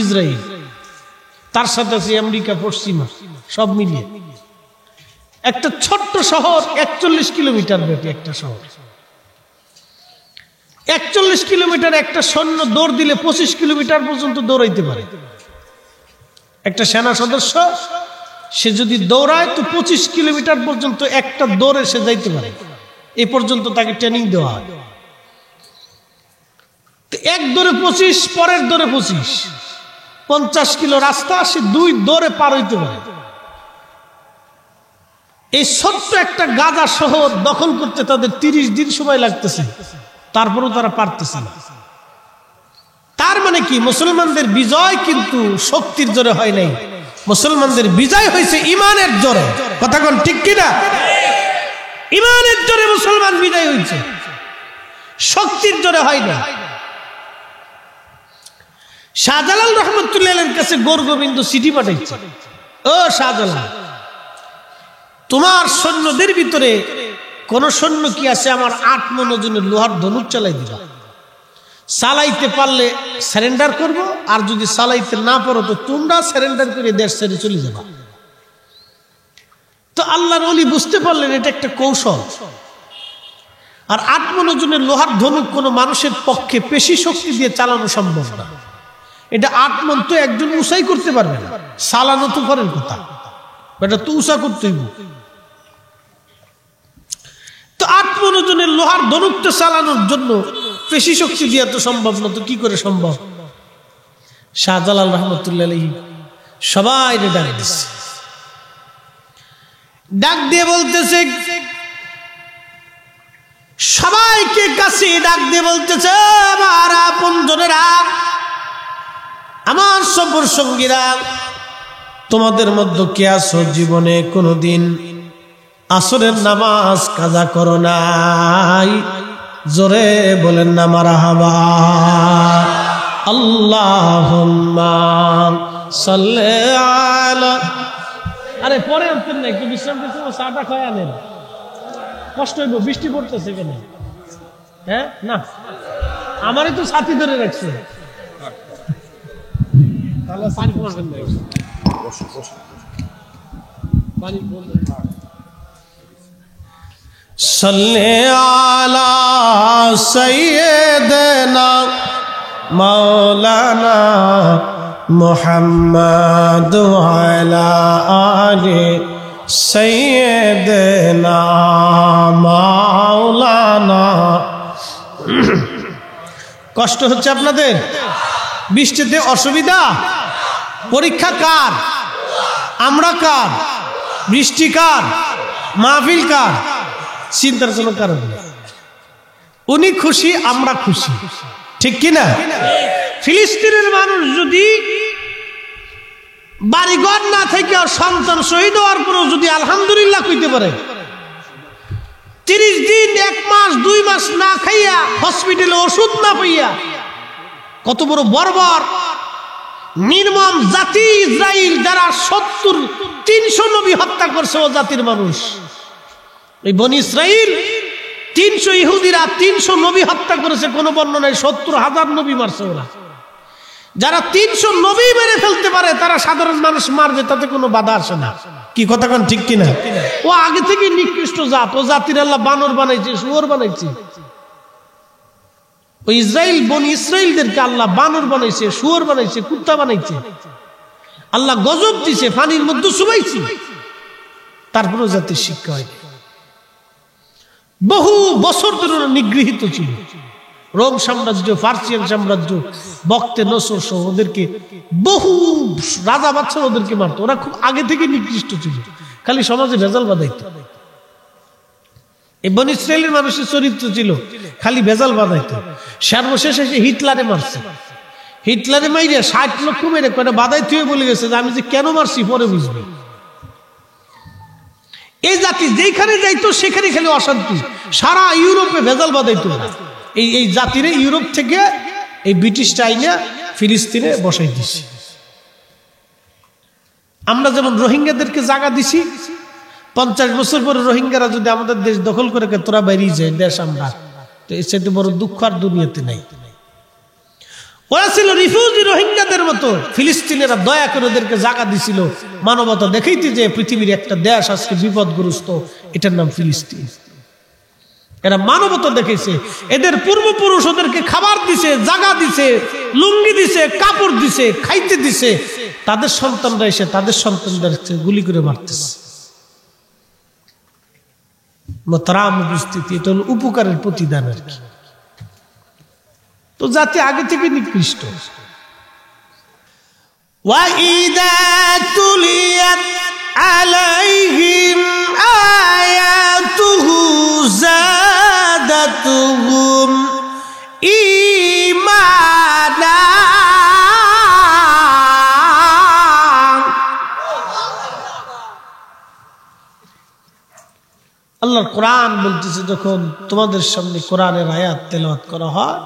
ইসরায়েল, তার সাথে আছে আমেরিকা, পশ্চিমা, সব মিলিয়ে একটা ছোট্ট শহর। 41 কিলোমিটার ব্যাপী একটা শহর। 41 কিলোমিটার একটা সৈন্য দৌড় দিলে 25 কিলোমিটার পর্যন্ত দৌড়াইতে পারে। একটা সেনা সদস্য সে যদি দৌড়ায় তো 25 কিলোমিটার পর্যন্ত একটা দৌড়ে সে যাইতে পারে। এ পর্যন্ত তাকে ট্রেনিং দেওয়া হয়। এক দৌড়ে 25, পরের দৌড়ে 25, 50 কিলো রাস্তা সে 2 দৌড়ে পার হইতে পারে। এই ছোট্ট একটা গাজা শহর দখল করতে তাদের 30 দিন সময় লাগতেছে, তারপরেও তারা পারতেছে না। তার মানে কি? মুসলমানদের বিজয় কিন্তু শক্তির জোরে হয় নাই, মুসলমানদের বিজয় হয়েছে ইমানের জোরে। কথা কোন ঠিক কিনা? ইমানের জোরে মুসলমান বিজয় হয়েছে, শক্তির জোরে হয় না। শাহজালাল রহমতুল্লাহ আলাইহির কাছে গোরগোবিন্দ চিঠি পাঠাইছে, ও শাহজালাল, তোমার সৈন্যদের ভিতরে কোন সৈন্য কি আছে আমার 8 মণ ওজনের লোহার ধনুক চালাই দিবা? চালাইতে পারলে সারেন্ডার করব, আর যদি চালাইতে না পারো তো তোমরা সারেন্ডার করে দেশ ছেড়ে চলে যাবা। তো আল্লাহর ওলি বুঝতে পারলেন এটা একটা কৌশল। আর 8 ওজনের লোহার ধনুক কোনো মানুষের পক্ষে পেশি শক্তি দিয়ে চালানো সম্ভব না। এটা 8 মণ তো একজন উঁচাই করতে পারবে না, চালানো তো করেন কথা, এটা তো উঁচা করতেই। তো 8 ওজনের লোহার ধনুকটা চালানোর জন্য পেশি শক্তি দিয়ে তো সম্ভব না, তো কি করে সম্ভব? শাহজালাল রহমতুল্লাহ আলাইহি সবাই ডাক দিচ্ছে, ডাক দিয়ে বলতেছে, সবাইকে কাছে ডাক দিয়ে বলতেছে, আমার আপনজনেরা, আমার সফর সঙ্গীরা, তোমাদের মধ্যে কে আছো জীবনে কোনোদিন আসরের নামাজ কাজা করো নাই? জোরে বলেন না মারহাবা। আল্লাহুম্মা সাল্লি আলা। আরে পরে আনতেন না, একটু বিশ্রাম দিতে, চাটা খায় আনেন, কষ্ট হইব, বৃষ্টি পড়তেছে কেন? হ্যাঁ না, আমারই তো ছাতি ধরে রাখছে। সাল্লি আলা সাইয়্যিদিনা মাওলানা মুহাম্মদ ওয়া আলা আলি সাইয়্যিদিনা মাওলানা। কষ্ট হচ্ছে আপনাদের? বৃষ্টিতে অসুবিধা? পরীক্ষা কার? আমরা কার? বৃষ্টি কার? মাহফিল কার? চিন্তার কোনো কারণ নেই। উনি খুশি, আমরা খুশি, ঠিক কিনা? ফিলিস্তিনের মানুষ যদি বাড়িঘর না থেকে সন্তান শহীদ হওয়ার পরেও যদি আলহামদুলিল্লাহ কইতে পারে, 30 দিন 1 মাস 2 মাস না খাইয়া, হসপিটালে ওষুধ না পাইয়া, কত বড় বর্বর নির্মম জাতি ইসরাইল, যারা 300 নবী হত্যা করছে ও জাতির মানুষ। এই বনি ইসরাইল 300 ইহুদিরা 300 নবী হত্যা করেছে, কোন বর্ণনায় 70,000 নবী মারছে ওরা। যারা 300 নবী মেরে ফেলতে পারে তারা সাধারণ মানুষ মারবে, তাতে কোনো বাধা আসে না। কি কথা কোন ঠিক কিনা? ও আগে থেকে নিকৃষ্ট জাত, ও জাতির আল্লাহ বানর বানাইছে, শুয়োর বানাইছে। ওই ইসরাইল, বনি ইসরাইলদেরকে আল্লাহ বানর বানাইছে, শুয়োর বানাইছে, কুত্তা বানাইছে, আল্লাহ গজব দিছে, পানির মধ্যে চুবাইছে, তারপরেও জাতির শিক্ষা হয়। বহু বছর ধরে নিগৃহীত ছিল। রোম সাম্রাজ্য, পার্সিয়ান সাম্রাজ্য, বক্তে নসর সহ ওদেরকে বহু রাজা বাদশা ওদেরকে মারত। ওরা খুব আগে থেকে নিকৃষ্ট ছিল, খালি সমাজে ভেজাল বাঁধাইত। এই বনি ইসরাইলের মানুষের চরিত্র ছিল খালি ভেজাল বাঁধাইত। সর্বশেষে এসে হিটলারে মারছে। হিটলারে মাইরে 60 লক্ষ মেরে কয়টা বাধাইতে হয়ে বলে গেছে যে আমি যে কেন মারছি পরে বুঝবি। এই জাতি যেখানে যাইতো সেখানে খালি অশান্তি, সারা ইউরোপে ভেজাল বাঁধাইতো। এই জাতিরে ইউরোপ থেকে এই ব্রিটিশ আইনা ফিলিস্তিনে বসাই দিছি। আমরা যেমন রোহিঙ্গাদেরকে জায়গা দিছি, 50 বছর পরে রোহিঙ্গারা যদি আমাদের দেশ দখল করে তোরা বেরিয়ে যায় দেশ, আমরা তো এর চাইতে বড় দুঃখ আর দুনিয়াতে নাই। ওরা ছিল রিফিউজি রোহিঙ্গাদের মতো। ফিলিস্তিনেরা দয়া করে ওদেরকে জায়গা দিছিল, মানবতা দেখাইতে যে পৃথিবীর একটা দেশ আজকে বিপদগ্রস্ত, এটার নাম ফিলিস্তিন। এরা মানবতা দেখেছে। এদের পূর্বপুরুষ ওদেরকে খাবার দিছে, জায়গা দিছে, লুঙ্গি দিছে, কাপড় দিছে, খাইতে দিছে। তাদের সন্তানরা এসে তাদের সন্তানদের গুলি করে মারতেছে। মোহতারাম উপস্থিতি, এটা হলো উপকারের প্রতিদান আর কি। তো জাতি আগে থেকে নিকৃষ্ট। وَإِذَا تُلِيَتْ عَلَيْهِمْ آيَاتُهُ زَادَتْهُمْ إِيمَانًا। আল্লাহর কোরআন বলতেছে, যখন তোমাদের সামনে কোরআনের আয়াত তেলাওয়াত করা হয়,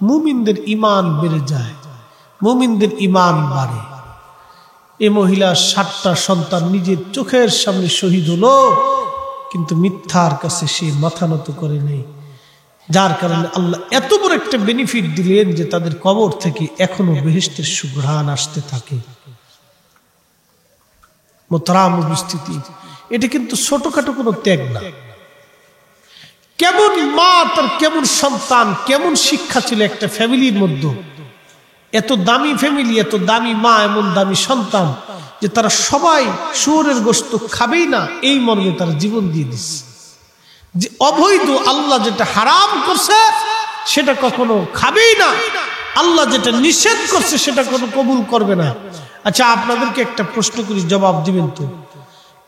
মুমিনদের ঈমান বেড়ে যায়, মুমিনদের ঈমান বাড়ে। এই মহিলা 7টা সন্তান নিজের চোখের সামনে শহীদ হলো, কিন্তু মিথ্যার কাছে সে মাথা নত করে নেই। যার কারণে আল্লাহ এত বড় একটা বেনিফিট দিলেন যে তাদের কবর থেকে এখনো বেহেশতের সুঘ্রাণ আসতে থাকে। মোহতারাম উপস্থিতি, এটা কিন্তু ছোটখাটো কোনো ত্যাগ না। কেমন মা তার কেমন সন্তান, কেমন শিক্ষা ছিল একটা ফ্যামিলির মধ্যে, এত দামি ফ্যামিলি, এত দামি মা, এমন দামি সন্তান যে তারা সবাই শুয়োরের গোশত খাবেই না, এই মর্মে তারা জীবন দিয়ে দিচ্ছে। যে অবৈধ আল্লাহ যেটা হারাম করছে সেটা কখনো খাবেই না, আল্লাহ যেটা নিষেধ করছে সেটা কোনো কবুল করবে না। আচ্ছা, আপনাদেরকে একটা প্রশ্ন করি, জবাব দিবেন তো।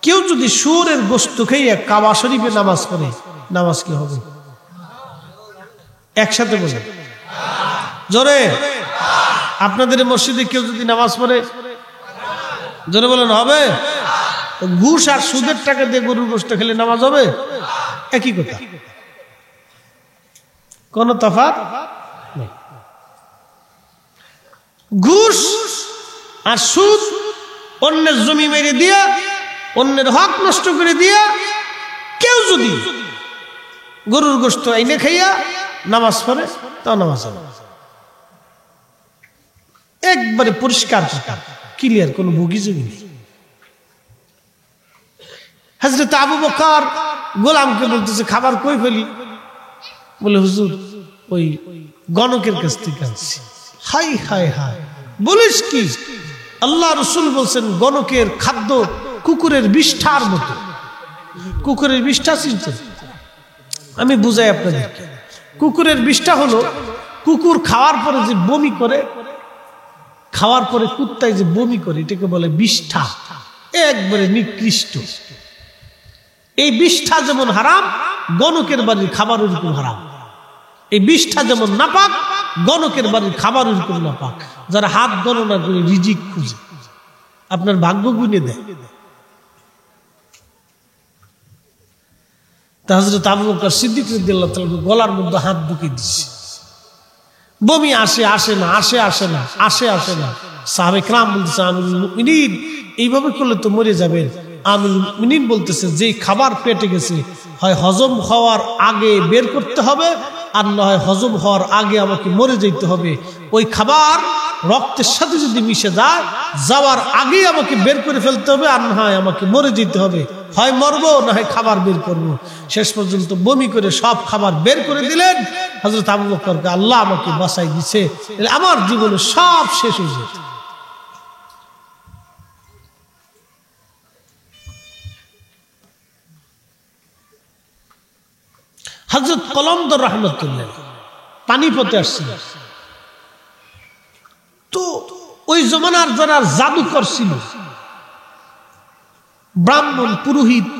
কেউ যদি শুয়োরের গোশত খেয়ে কাবা শরীফে নামাজ পড়ে, নামাজ কি হবে? একসাথে বলে জোরে। আপনাদের মসজিদে কেউ যদি নামাজ পড়ে, জোরে বলেন হবে? ঘুষ আর সুদের টাকা দিয়ে গরুর গোশত খেলে নামাজ হবে? একই কথা, কোন তফাৎ নেই। ঘুষ আর সুদ, অন্যের জমি মেরে দিয়া, অন্যের হক নষ্ট করে দিয়া কেউ যদি গরুর গোশত আইনে খাইয়া নামাজ পড়ে, তাও নামাজ হবে। একবারে পরিষ্কার ক্লিয়ার, কোনো ভুগিযুগি নেই। হযরত আবু বকর গোলামকে বলতেছে, খাবার কই ফেলি? বলে, হুজুর ওই গণকের কাছ থেকে আনছি। হাই হাই হাই, বলিস কি? আল্লাহ রাসূল বলছেন গণকের খাদ্য কুকুরের বিষ্ঠার মতো। কুকুরের বিষ্ঠা চিনছেন? আমি বুঝাই আপনাদেরকে। কুকুরের বিষ্ঠা হলো কুকুর খাওয়ার পরে যে বমি করে, খাওয়ার পরে কুত্তায় যে বমি করে, এটাকে বলে বিষ্ঠা। একবারে নিকৃষ্ট। এই বিষ্ঠা যেমন হারাম, গণকের বাড়ির খাবার ওরকম হারাম। এই বিষ্ঠা যেমন নাপাক, গণকের বাড়ির খাবার ওরকম নাপাক। যারা হাত গণনা করে রিজিক খুঁজে, আপনার ভাগ্য গুনে দেয়। হযরত আবু বকর সিদ্দিক রাদিয়াল্লাহু তাআলা গলার মধ্যে হাত ঢুকিয়ে দিচ্ছে। বমি আসে না, আসে না। সাহাবে কেরাম বলতেছে, আমিরুল মুমিনিন এইভাবে করলে তো মরে যাবেন। আমিরুল মুমিনিন বলতেছে, যে খাবার পেটে গেছে হয় হজম হওয়ার আগে বের করতে হবে, আর না হয় হজম হওয়ার আগে আমাকে মরে যেতে হবে। ওই খাবার রক্তের সাথে যদি মিশে যায়, যাওয়ার আগেই আমাকে বের করে ফেলতে হবে, আর না হয় আমাকে মরে যেতে হবে। হয় মরবো, না হয় খাবার বের করবো। শেষ পর্যন্ত বমি করে সব খাবার বের করে দিলেন। হযরত আবু বকরকে আল্লাহ আমাকে বাঁচাই দিছে, আমার জীবনে সব শেষ হয়ে যেত। হযরত কলন্দর রাহমাতুল্লাহ পানিপথে আসছিল। তো ওই জমানার যারা জাদুকর ছিল, ব্রাহ্মণ পুরোহিত,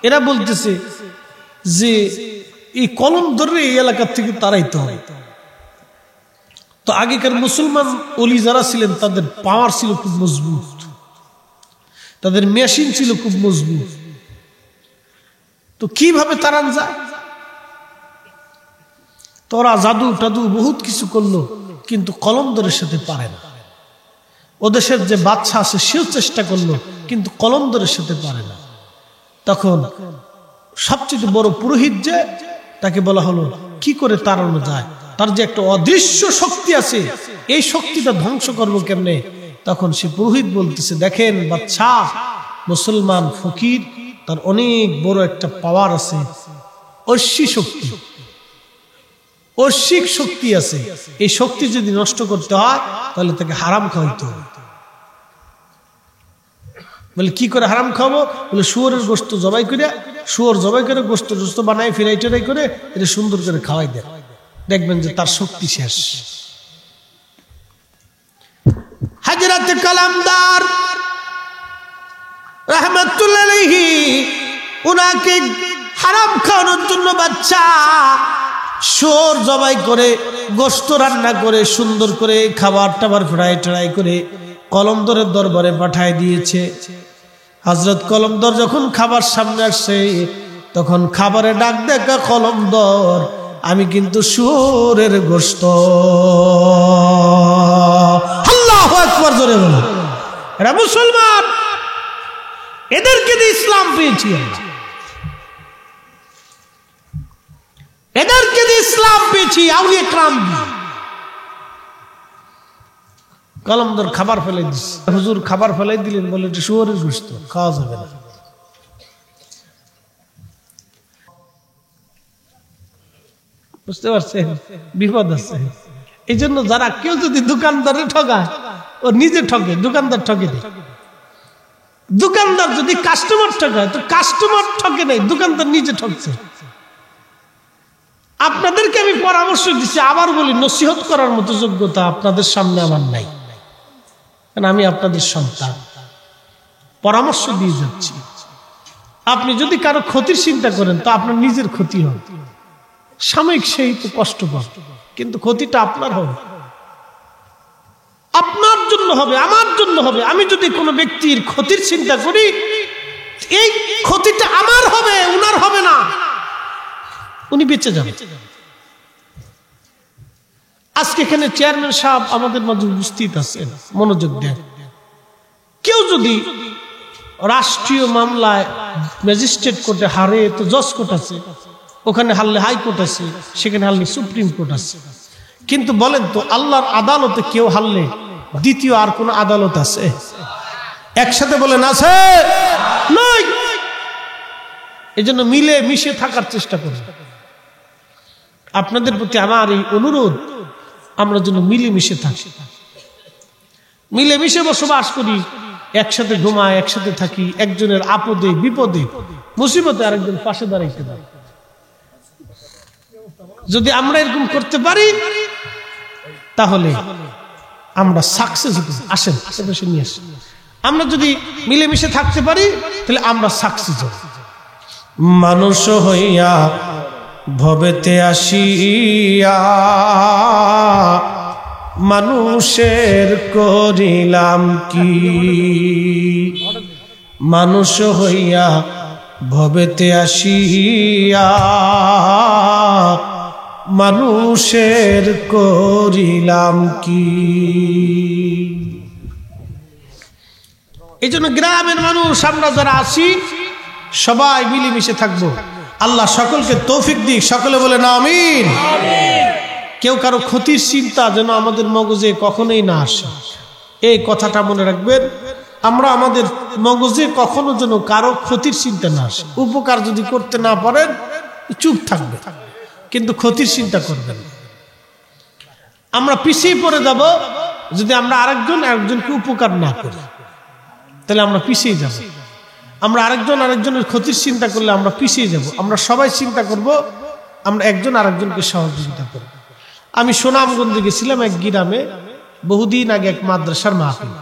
এরা বলতেছে যে এই কলন্দরে এই এলাকা থেকে তাড়াইতে হবে। তো আগেকার মুসলমান ওলি যারা ছিলেন তাদের পাওয়ার ছিল খুব মজবুত, তাদের মেশিন ছিল খুব মজবুত। তো কিভাবে তাড়ান যায়? তোরা জাদু টাদু বহুত কিছু করলো, কিন্তু কলন্দরের সাথে পারে না। ওদেশের যে বাদশা আছে সেও চেষ্টা করলো, কিন্তু কলন্দরের সাথে পারে না। তখন সবচেয়ে বড় পুরোহিত যে, তাকে বলা হলো কি করে তাড়ানো যায়, তার যে একটা অদৃশ্য শক্তি আছে, এই শক্তিটা ধ্বংস করবো কেমনে? তখন সে পুরোহিত বলতেছে, দেখেন বাদশাহ, মুসলমান ফকির, তার অনেক বড় একটা পাওয়ার আছে, ঐশ্বরিক শক্তি, ঐশ্বরিক শক্তি আছে। এই শক্তি যদি নষ্ট করতে হয় তাহলে তাকে হারাম খাওয়াইতে হবে। বলে কি করে হারাম খাবো? বলে শুয়োরের গোশত জবাই করে, শুয়োর জবাই করে গোশত বানায় ফিরাই টেরাই করে এটা সুন্দর করে খাওয়াই দেন, দেখবেন যে তার শক্তি শেষ। হযরত কলমদার রাহমাতুল্লাহ আলাইহি উনাকে হারাম খাওয়ানোর জন্য বাচ্চা শুয়োর জবাই করে, গোশত রান্না করে, সুন্দর করে খাবার টাবার ফ্রাই ট্রাই করে কলমদরের দরবারে পাঠায় দিয়েছে। হযরত কলমদর যখন খাবার সামনে আসছে, তখন খাবারে ডাক দেখা, কলমদর আমি কিন্তু শুয়োরের গোশত। আল্লাহু আকবার, জোরে বলো। এরা মুসলমান, এদেরকে দিয়ে ইসলাম পেয়েছি। এদেরকে দিয়ে ইসলাম পেয়েছি, আউলিয়া کرام দিয়ে। কলমদার খাবার ফেলে দিচ্ছে, হুজুর খাবার ফেলাই দিলেন, বলে এটা শুয়োরের গোশত, খাওয়া যাবে না। বুঝতে পারছেন বিপদ আছে। এই জন্য যারা কেউ যদি দোকানদারে ঠগায়, ও নিজে ঠকে, দোকানদার ঠকে দেয়। দোকানদার যদি কাস্টমার ঠকায়, তো কাস্টমার ঠকে নেই, দোকানদার নিজে ঠকছে। আপনাদেরকে আমি পরামর্শ দিচ্ছি, আবার বলি, নসিহত করার মতো যোগ্যতা আপনাদের সামনে আমার নাই, কারণ আমি আপনাদের সন্তান। পরামর্শ দিয়ে যাচ্ছি, আপনি যদি কারো ক্ষতির চিন্তা করেন তো আপনার নিজের ক্ষতি হবে। সাময়িক সেই তো কষ্ট পাবে, কিন্তু ক্ষতিটা আপনার হবে, আপনার জন্য হবে, আমার জন্য হবে। আমি যদি কোনো ব্যক্তির ক্ষতির চিন্তা করি, এই ক্ষতিটা আমার হবে, উনার হবে না, উনি বেঁচে যাবে। আজকে এখানে চেয়ারম্যান সাহেব আমাদের মাঝে উপস্থিত আছেন, মনোযোগ দেন। কেউ যদি রাষ্ট্রীয় মামলায় ম্যাজিস্ট্রেট কোর্টে হারে, তো জজ কোর্ট আছে, ওখানে হারলে হাইকোর্ট আছে, সেখানে হারলে সুপ্রিম কোর্ট আছে। কিন্তু বলেন তো, আল্লাহর আদালতে কেউ হারলে দ্বিতীয় আর কোন আদালত আছে? একসাথে বলেন আছে? নাই। এই জন্য মিলে মিশে থাকার চেষ্টা করি। আপনাদের প্রতি আমার এই অনুরোধ, আমরা যেন মিলে মিশে থাকি, মিলে মিশে বসবাস করি, একসাথে ঘুমাই, একসাথে থাকি, একজনের আপদে বিপদে মুসিবতে আরেকজন পাশে দাঁড়াইতে পারি। যদি আমরা এরকম করতে পারি, তাহলে আমরা সাকসেস হতে। আসেন আশেপাশে নিয়ে আসেন। আমরা যদি মিলেমিশে থাকতে পারি, তাহলে আমরা সাকসেস হব। মানুষ হইয়া ভবেতে আসিয়া মানুষের করিলাম কি? মানুষ হইয়া ভবেতে আসিয়া মানুষের করিলাম কি? এই জন্য গ্রামের মানুষ আমরা যারা আছি, সবাই মিলেমিশে থাকবো। আল্লাহ সকলকে তৌফিক দিক, সকলে বলে না আমিন। কেউ কারো ক্ষতির চিন্তা যেন আমাদের মগজে কখনোই না আসে, এই কথাটা মনে রাখবেন। আমরা আমাদের মগজে কখনো যেন কারো ক্ষতির চিন্তা না আসে। উপকার যদি করতে না পারেন, চুপ থাকবে, কিন্তু ক্ষতির চিন্তা করবেন। আমরা পিছিয়ে পড়ে যাব যদি আমরা আরেকজনকে উপকার না করি, তাহলে আমরা পিছিয়ে যাব। আমরা আরেকজনের ক্ষতির চিন্তা করলে আমরা পিছিয়ে যাব। আমরা সবাই চিন্তা করব আমরা একজন আরেকজনকে সহযোগিতা করব। আমি সুনামগঞ্জে গেছিলাম এক গ্রামে, বহুদিন আগে, এক মাদ্রাসার মাহফিল।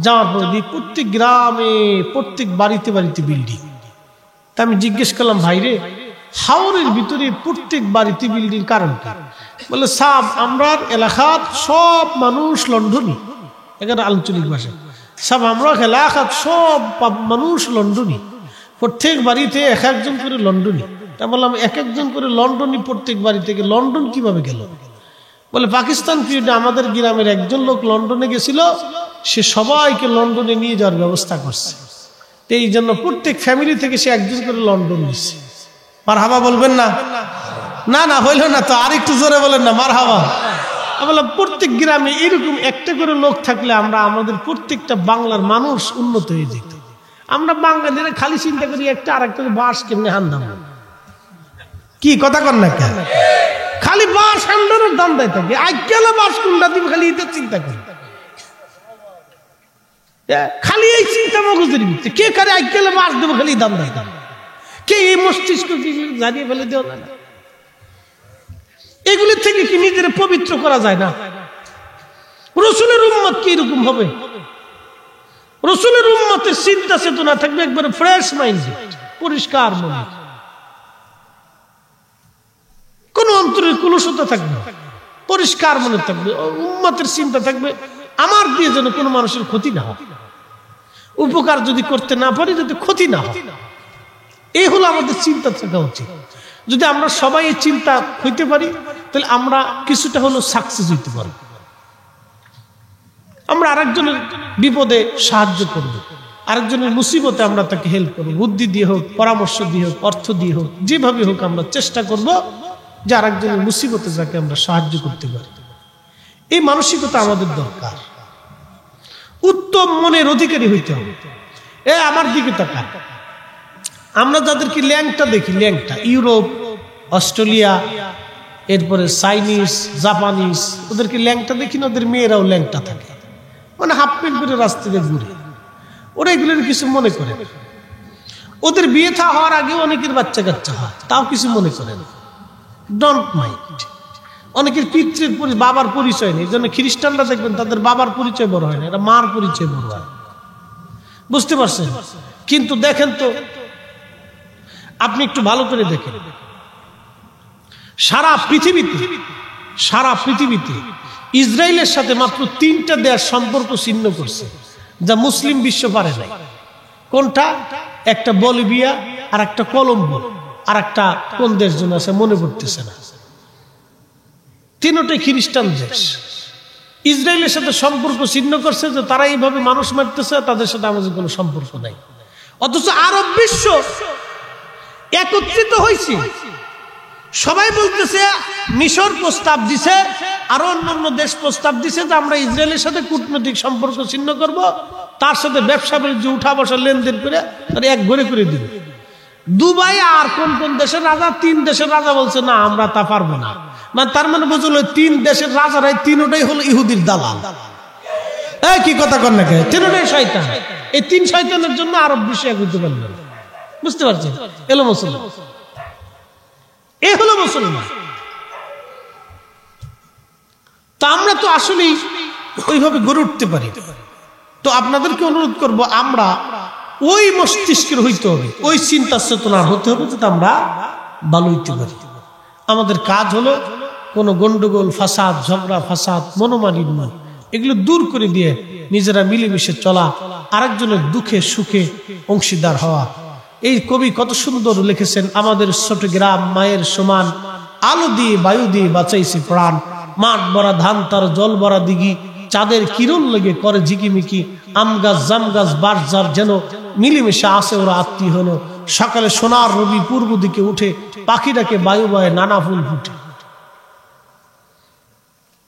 যাওয়ার পর প্রত্যেক গ্রামে, প্রত্যেক বাড়িতে বাড়িতে বিল্ডিং। তা আমি জিজ্ঞেস করলাম, ভাইরে, হাওরের ভিতরে প্রত্যেক বাড়িতে বিল্ডিং কারণ কি? বলে, সাব আমরা এলাকার সব মানুষ লন্ডনী। এখানে আঞ্চলিক ভাষা, সব আমরা এলাকার সব মানুষ লন্ডনী, প্রত্যেক বাড়িতে এক একজন করে লন্ডনী। তা বললাম, এক একজন করে লন্ডনী প্রত্যেক বাড়ি থেকে, লন্ডন কিভাবে গেল? বলে, পাকিস্তান পিরিয়ডে আমাদের গ্রামের একজন লোক লন্ডনে গেছিল, সে সবাইকে লন্ডনে নিয়ে যাওয়ার ব্যবস্থা করছে। এই জন্য প্রত্যেক ফ্যামিলি থেকে সে একজন করে লন্ডন নিচ্ছে। মারহাবা বলবেন না? না না, হইল না তো, আর একটু জোরে বলেন না, মারহাবা। বললাম, প্রত্যেক গ্রামে এরকম একটা করে লোক থাকলে আমরা, আমাদের প্রত্যেকটা বাংলার মানুষ উন্নত হয়ে যেত। আমরা বাঙালিরা খালি চিন্তা করি একটা আরেকটা বাস কেমনে হান্দাম, কি কথা কর না কেন? খালি বাস হান্দানোর দাম দেয় থাকে, আজকালে বাস কোনটা দিব, খালি এটা চিন্তা করি। খালি এই চিন্তা মগজের ভিতরে, কে কারে আজকালে বাস দেবো, খালি দাম দেয় থাকে। কে এই মস্তিষ্ক জানিয়ে ফেলে দেওয়া যায় না? এগুলি থেকে কি নিজের পবিত্র করা যায় না? রসুলের উম্মত কি এরকম হবে? রসুলের উম্মতের চিন্তা চেতনা থাকবে একবারে ফ্রেশ মাইন্ড, পরিষ্কার মনে, কোন অন্তরের কলুষতা থাকবে, পরিষ্কার মনে থাকবে। উম্মতের চিন্তা থাকবে, আমার দিয়ে যেন কোনো মানুষের ক্ষতি না হয়, উপকার যদি করতে না পারি যাতে ক্ষতি না হয়। এই হলো আমাদের চিন্তা থাকা উচিত। যদি আমরা সবাই এই চিন্তা হইতে পারি, তাহলে আমরা কিছুটা হলো সাকসেস হইতে পারি। আমরা আরেকজনের বিপদে সাহায্য করব, আরেকজনের মুসিবতে আমরা তাকে হেল্প করব, বুদ্ধি দিয়ে হোক, পরামর্শ দিয়ে হোক, অর্থ দিয়ে হোক, যেভাবে হোক আমরা চেষ্টা করব যে আরেকজনের মুসিবতে যাকে আমরা সাহায্য করতে পারি। এই মানসিকতা আমাদের দরকার। উত্তম মনের অধিকারী হইতে হবে। আমার দিকে তাকান, আমরা যাদেরকে ল্যাংটা দেখি, ল্যাংটা, ইউরোপ, অস্ট্রেলিয়া, এরপরে চাইনিজ, জাপানিজ, ওদেরকে ল্যাংটা দেখি না, ওদের মেয়েরাও ল্যাংটা থাকে, মানে হাফ প্যান্ট করে রাস্তাতে ঘুরে। ওরা এগুলোর কিছু মনে করে না। ওদের বিয়ে থা হওয়ার আগে অনেকের বাচ্চা কাচ্চা হয়, তাও কিছু মনে করে না, ডোন্ট মাইন্ড। অনেকের পিতৃর বাবার পরিচয় নেই, এই জন্য খ্রিস্টানরা দেখবেন তাদের বাবার পরিচয় বড় হয় না, এটা মার পরিচয় বড় হয়। বুঝতে পারছেন? কিন্তু দেখেন তো, আপনি একটু ভালো করে দেখেন, সারা পৃথিবীতে ইসরায়েলের সাথে মাত্র 3টা দেশ সম্পর্ক ছিন্ন করছে, যা মুসলিম বিশ্ব পারে নাই। কোনটা? একটা বলিভিয়া, আর একটা কলম্বো, আর একটা কোন দেশ যেন আছে মনে পড়তেছে না। তিনটাই খ্রিস্টান দেশ। ইসরায়েলের সাথে সম্পর্ক ছিন্ন করছে যে তারা এইভাবে মানুষ মারতেছে, তাদের সাথে আমাদের কোনো সম্পর্ক নাই। অথচ আরব বিশ্ব একত্রিত হয়েছে, সবাই বলতেছে, মিশর প্রস্তাব দিছে, আরো অন্যান্য দেশ প্রস্তাব দিছে যে আমরা ইসরায়েলের সাথে কূটনৈতিক সম্পর্ক ছিন্ন করব, তার সাথে ব্যবসা বাণিজ্য উঠা বসা লেনদেন করে তার এক ঘরে করে দিব। দুবাই আর কোন কোন দেশের রাজা, 3 দেশের রাজা বলছে না, আমরা তা পারবো না। মানে তার মানে বুঝলো 3 দেশের রাজারাই 3টাই হলো ইহুদির দালাল। কি কথা কর না, 3টাই শয়তান। এই 3 শয়তানের জন্য আরব বিশ্ব এক হইতে পারল না। বুঝতে পারছেন? এলো মুসলমান, এ হলো মুসলমান। তা আমরা তো আসলেই ওইভাবে গড়ে উঠতে পারি। তো আপনাদেরকে অনুরোধ করব, আমরা ওই মস্তিষ্কের হইতে হবে, ওই চিন্তা চেতনার হতে হবে, যাতে আমরা ভালো হইতে পারি। আমাদের কাজ হলো কোনো গন্ডগোল, ফাসাদ, ঝগড়া, ফাসাদ, মনোমালিন্য এগুলো দূর করে দিয়ে নিজেরা মিলেমিশে চলা, আরেকজনের দুঃখে সুখে অংশীদার হওয়া। এই কবি কত সুন্দর লিখেছেন, আমাদের ছোট গ্রাম মায়ের সমান, আলো দিয়ে বায়ু দিয়ে বাঁচাইছে প্রাণ, মাঠ ভরা ধান তার জল ভরা দিঘি, চাঁদের কিরণ লেগে করে ঝিকিমিকি, আম গাছ জাম গাছ বাঁশ যার যেন মিলেমিশে আসে ওরা আত্মীয় হলো, সকালে সোনার রবি পূর্ব দিকে উঠে, পাখিটাকে বায়ু বয়ে নানা ফুল ফুটে।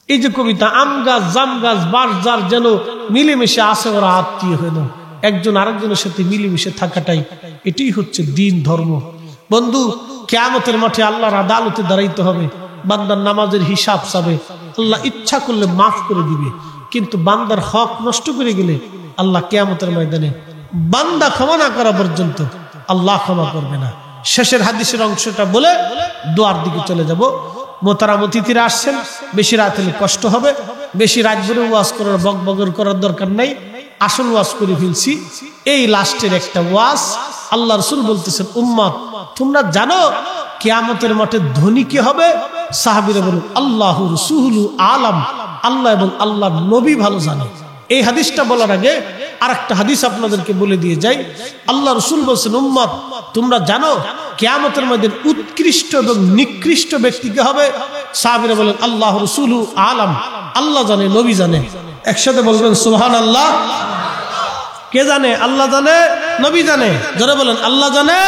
এই যে কবিতা, আম গাছ জাম গাছ বাঁশ যার যেন মিলেমিশে আসে ওরা আত্মীয় হলো, একজন আরেকজনের সাথে মিলেমিশে থাকাটাই, এটাই হচ্ছে দিন, ধর্ম। বন্ধু, কিয়ামতের মাঠে আল্লাহর আদালতে দাঁড়াইতে হবে, বান্দার নামাজের হিসাব চাবে, আল্লাহ ইচ্ছা করলে মাফ করে দিবে, কিন্তু বান্দার হক নষ্ট করে গেলে আল্লাহ কিয়ামতের ময়দানে বান্দা ক্ষমা না করা পর্যন্ত আল্লাহ ক্ষমা করবে না। শেষের হাদিসের অংশটা বলে দোয়ার দিকে চলে যাব। মোহতারাম অতিথিরা আসছেন, বেশি রাত হলে কষ্ট হবে, বেশি রাত ধরে ওয়াজ করার বকবকর করার দরকার নাই, আসল ওয়াজ করে ফেলছি। এই লাস্টের একটা ওয়াজ, আল্লাহ রাসূল বলতেছেন, উম্মত তোমরা জানো কিয়ামতের মাঠে ধনী কে হবে? সাহাবীরা বলেন, আল্লাহু রাসূলু আলাম, আল্লাহ এবং আল্লাহর নবী ভালো জানে। এই হাদিসটা বলার আগে আরেকটা হাদিস আপনাদেরকে বলে দিয়ে যাই। আল্লাহ রাসূল বলেন, উম্মত তোমরা জানো কিয়ামতের মধ্যে উৎকৃষ্ট এবং নিকৃষ্ট ব্যক্তি কে হবে? সাহাবীরা বলেন, আল্লাহু রাসূলু আলাম, আল্লাহ জানে, নবী জানে। একসাথে বলবেন সুবহানাল্লাহ। কে জানে? আল্লাহ জানে, নবী জানে। জোরে বলেন, আল্লাহ জানে,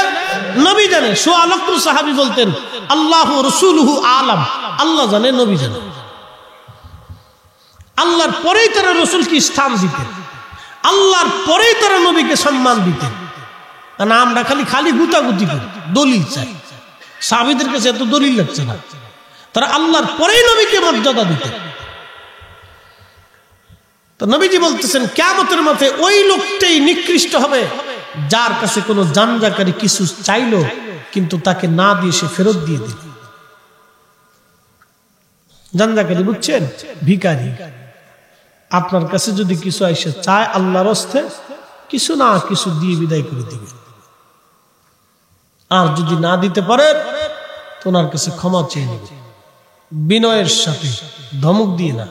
নবী জানে। সোয়া লক্ষ সাহাবী বলতেন, আল্লাহু রাসূলুহু আলাম, আল্লাহ জানে, নবী জানে। আল্লাহর পরেই তারা রাসূলকে স্থান দিতেন, আল্লাহর পরেই তারা নবীকে সম্মান দিতেন। না আমরা খালি গুতাগুতি করি, দলিল চাই। সাহাবীদের কাছে এত দলিল লাগছে না, তারা আল্লাহর পরেই নবীকে মর্যাদা দিতেন। তো নবীজি বলতেছেন, কিয়ামতের মাঠে ওই লোকটাই নিকৃষ্ট হবে যার কাছে কোনো জানজাকারী কিছু চাইলো কিন্তু তাকে না দিয়ে সে ফেরত দিয়ে দিল। জানজাকারী বুঝছেন? ভিখারি। আপনার কাছে যদি কিছু এসে চায় আল্লাহর হস্তে, কিছু না কিছু দিয়ে বিদায় করে দিবে, আর যদি না দিতে পারে তো ওনার কাছে ক্ষমা চেয়ে নেবে, বিনয়ের সাথে, ধমক দিয়ে না।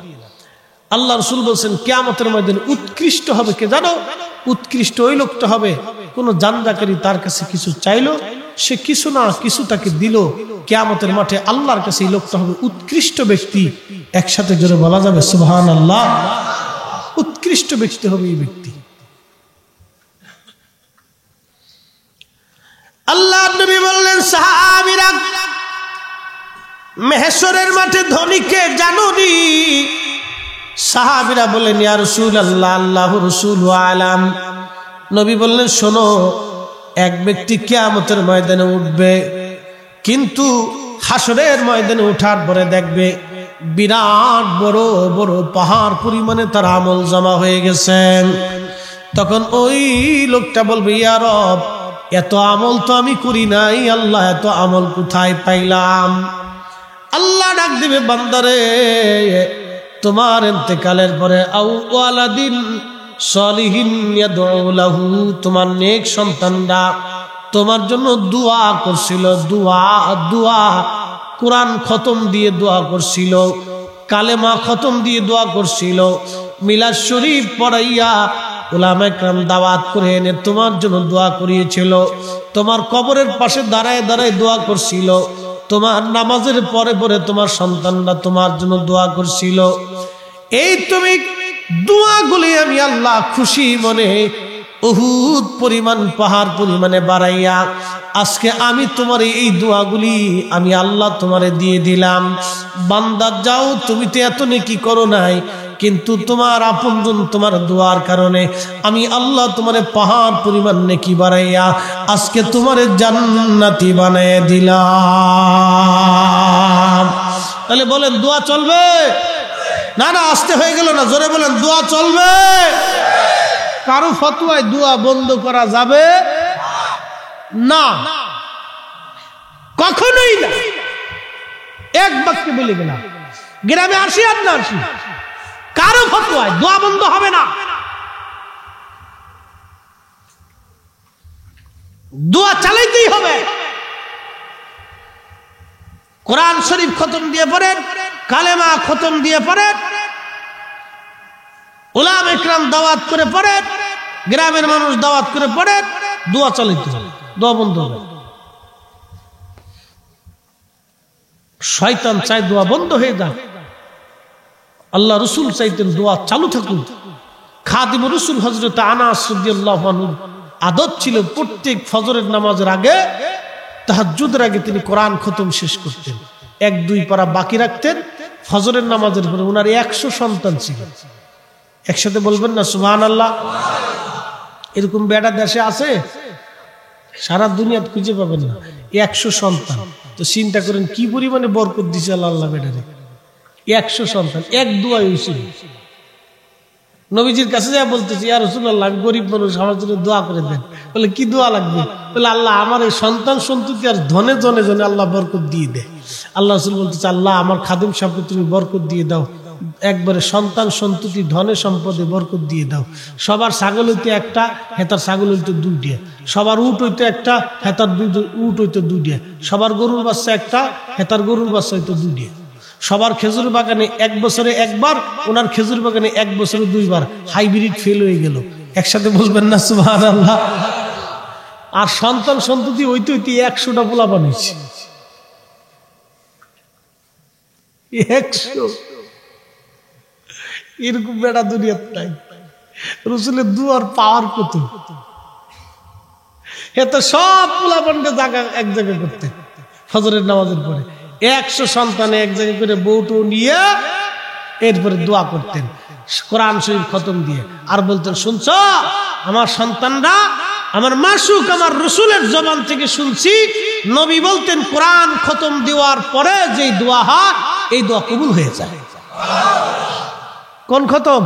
আল্লাহ রাসূল বলছেন, কিয়ামতের ময়দানে উৎকৃষ্ট হবে কে জানো? উৎকৃষ্ট ওই লোকটা হবে, কোন জানজাকারী তার কাছে কিছু চাইলো, সে কিছু না কিছু তাকে দিল। কিয়ামতের মাঠে আল্লাহর কাছে এই লোকটা হবে উৎকৃষ্ট ব্যক্তি। একসাথে জোরে বলা যাবে সুবহানাল্লাহ। উৎকৃষ্ট ব্যক্তি হবে এই ব্যক্তি। আল্লাহ নবী বললেন, সাহাবীরা মেহেশ্বরের মাঠে ধনীকে জানুনি? সাহাবীরা বললেন ইয়া রাসূলুল্লাহ, আল্লাহর রাসূল আলাম। নবী বললেন শোনো, এক ব্যক্তি কিয়ামতের ময়দানে উঠবে, কিন্তু হাসরের ময়দানে ওঠার পরে দেখবে বিরাট বড় বড় পাহাড় পরিমাণে তার আমল জমা হয়ে গেছেন। তখন ওই লোকটা বলবে ইয়া রব, এত আমল তো আমি করি নাই, আল্লাহ এত আমল কোথায় পাইলাম? আল্লাহ ডাক দিবে বান্দারে, তোমার ইন্তেকালের পরে আও ওয়ালাদিন সলিহিন ইয়াদউ লাহু, তোমার নেক সন্তানরা তোমার জন্য দোয়া করছিল, দোয়া কোরআন খতম দিয়ে দোয়া করছিল, কালেমা খতম দিয়ে দোয়া করছিল, মিলাদ শরীফ পড়াইয়া উলামায়ে কেরাম দাওয়াত করে এনে তোমার জন্য দোয়া করিয়েছিল, তোমার কবরের পাশে দাঁড়ায় দাঁড়ায় দোয়া করছিল, তোমার নামাজের পরে পরে তোমার সন্তানরা তোমার জন্য দোয়া করছিল। এই তুমি দোয়াগুলি আমি আল্লাহ খুশি মনে উহুদ পরিমাণ পাহাড় পরিমাণে বাড়াইয়া আজকে আমি তোমার এই দোয়াগুলি আমি আল্লাহ তোমারে দিয়ে দিলাম। বান্দা যাও, তুমি তো এত নেকি করো নাই, কিন্তু তোমার আপনজন তোমার দোয়ার কারণে আমি আল্লাহ তোমারে পাহাড় পরিমাণ নেকি বাড়াইয়া আজকে তোমারে জান্নাতি বানায় দিলাম। তাহলে বলেন দোয়া চলবে? না না, আসতে হয়ে গেল না, জোরে বলেন দোয়া চলবে। কারো ফতোয়ায় দোয়া বন্ধ করা যাবে না, কখনোই না। এক বাক্যে বলে গেলাম, গ্রামে আসি আর না আসি, কারো ফতোয়ায় দোয়া বন্ধ হবে না। দোয়া চালাইতেই হবে। কোরআন শরীফ খতম দিয়ে পড়েন, কালেমা খতম দিয়ে পড়েন, উলামায়ে কেরাম দাওয়াত করে পড়েন, গ্রামের মানুষ দাওয়াত করে পড়েন, দোয়া চালাইতে হবে, দোয়া বন্ধ হবে। শয়তান চায় দোয়া বন্ধ হয়ে যাক, আল্লাহ রসুল চাইতেন দোয়া চালু থাকুক। খাদিম রসুল হযরত আনাস রাদিয়াল্লাহু আনহু আদত ছিল প্রত্যেক ফজরের নামাজের আগে, তাহাজ্জুদের আগে তিনি কোরআন খতম শেষ করতেন, 1-2 পারা বাকি রাখতেন। ফজরের নামাজের পরে ওনার 100 সন্তান ছিল। একসাথে বলবেন না সুবহানাল্লাহ? এরকম বেটা দেশে আছে? সারা দুনিয়াতে খুঁজে পাবেন না। 100 সন্তান, তো চিন্তা করেন কি পরিমাণে বরকত দিছে আল্লাহ বেটারে। 100 সন্তান, এক দোয়াই হয়েছিল। নবীজির কাছে যা বলতেছি ইয়া রাসূলুল্লাহ, আমি গরিব মানুষ, আমার জন্য দোয়া করে দেন। বলে কি দোয়া লাগবে? বলে আল্লাহ আমার এই সন্তান সন্ততি আর ধনে জনে জনে আল্লাহ বরকত দিয়ে দেয়। আল্লাহ রাসূল বলতেছে আল্লাহ আমার খাদিম সাহেবকে তুমি বরকত দিয়ে দাও, একবারে সন্তান সন্ততি ধনে সম্পদে বরকত দিয়ে দাও। সবার ছাগল হইতে একটা, হেতার ছাগল হইতে 2টা, সবার উট হইতে একটা, হেতার উট হইতে 2টা, সবার গরুর বাচ্চা একটা, হেতার গরুর বাচ্চা হইতে 2টা, সবার খেজুর বাগানে 1 বছরে 1 বার, ওনার খেজুর বাগানে 1 বছরে 2 বার। হাইব্রিড ফেল হয়ে গেল। একসাথে বলবেন না সুবহানাল্লাহ? আর সন্তান সন্ততি হইতে হইতে 100টা পোলা বানিয়েছে। 100 এরকম বেড়া দুনিয়াতে নাই। রসুলের দুয়ার পাওয়ার কত, এত সব পোলাপানকে জায়গা এক জায়গায় করতে ফজরের নামাজের পরে 100 সন্তানে এক জায়গায় করে বউটো নিয়ে এরপরে দোয়া করতেন কোরআন শরীফ খতম দিয়ে, আর বলতেন শুনছ আমার সন্তানরা, আমার মাসুক আমার রসুলের জবান থেকে শুনছি নবী বলতেন কোরআন খতম দেওয়ার পরে যে দোয়া হয় এই দোয়া কবুল হয়ে যায়। কোন খতম?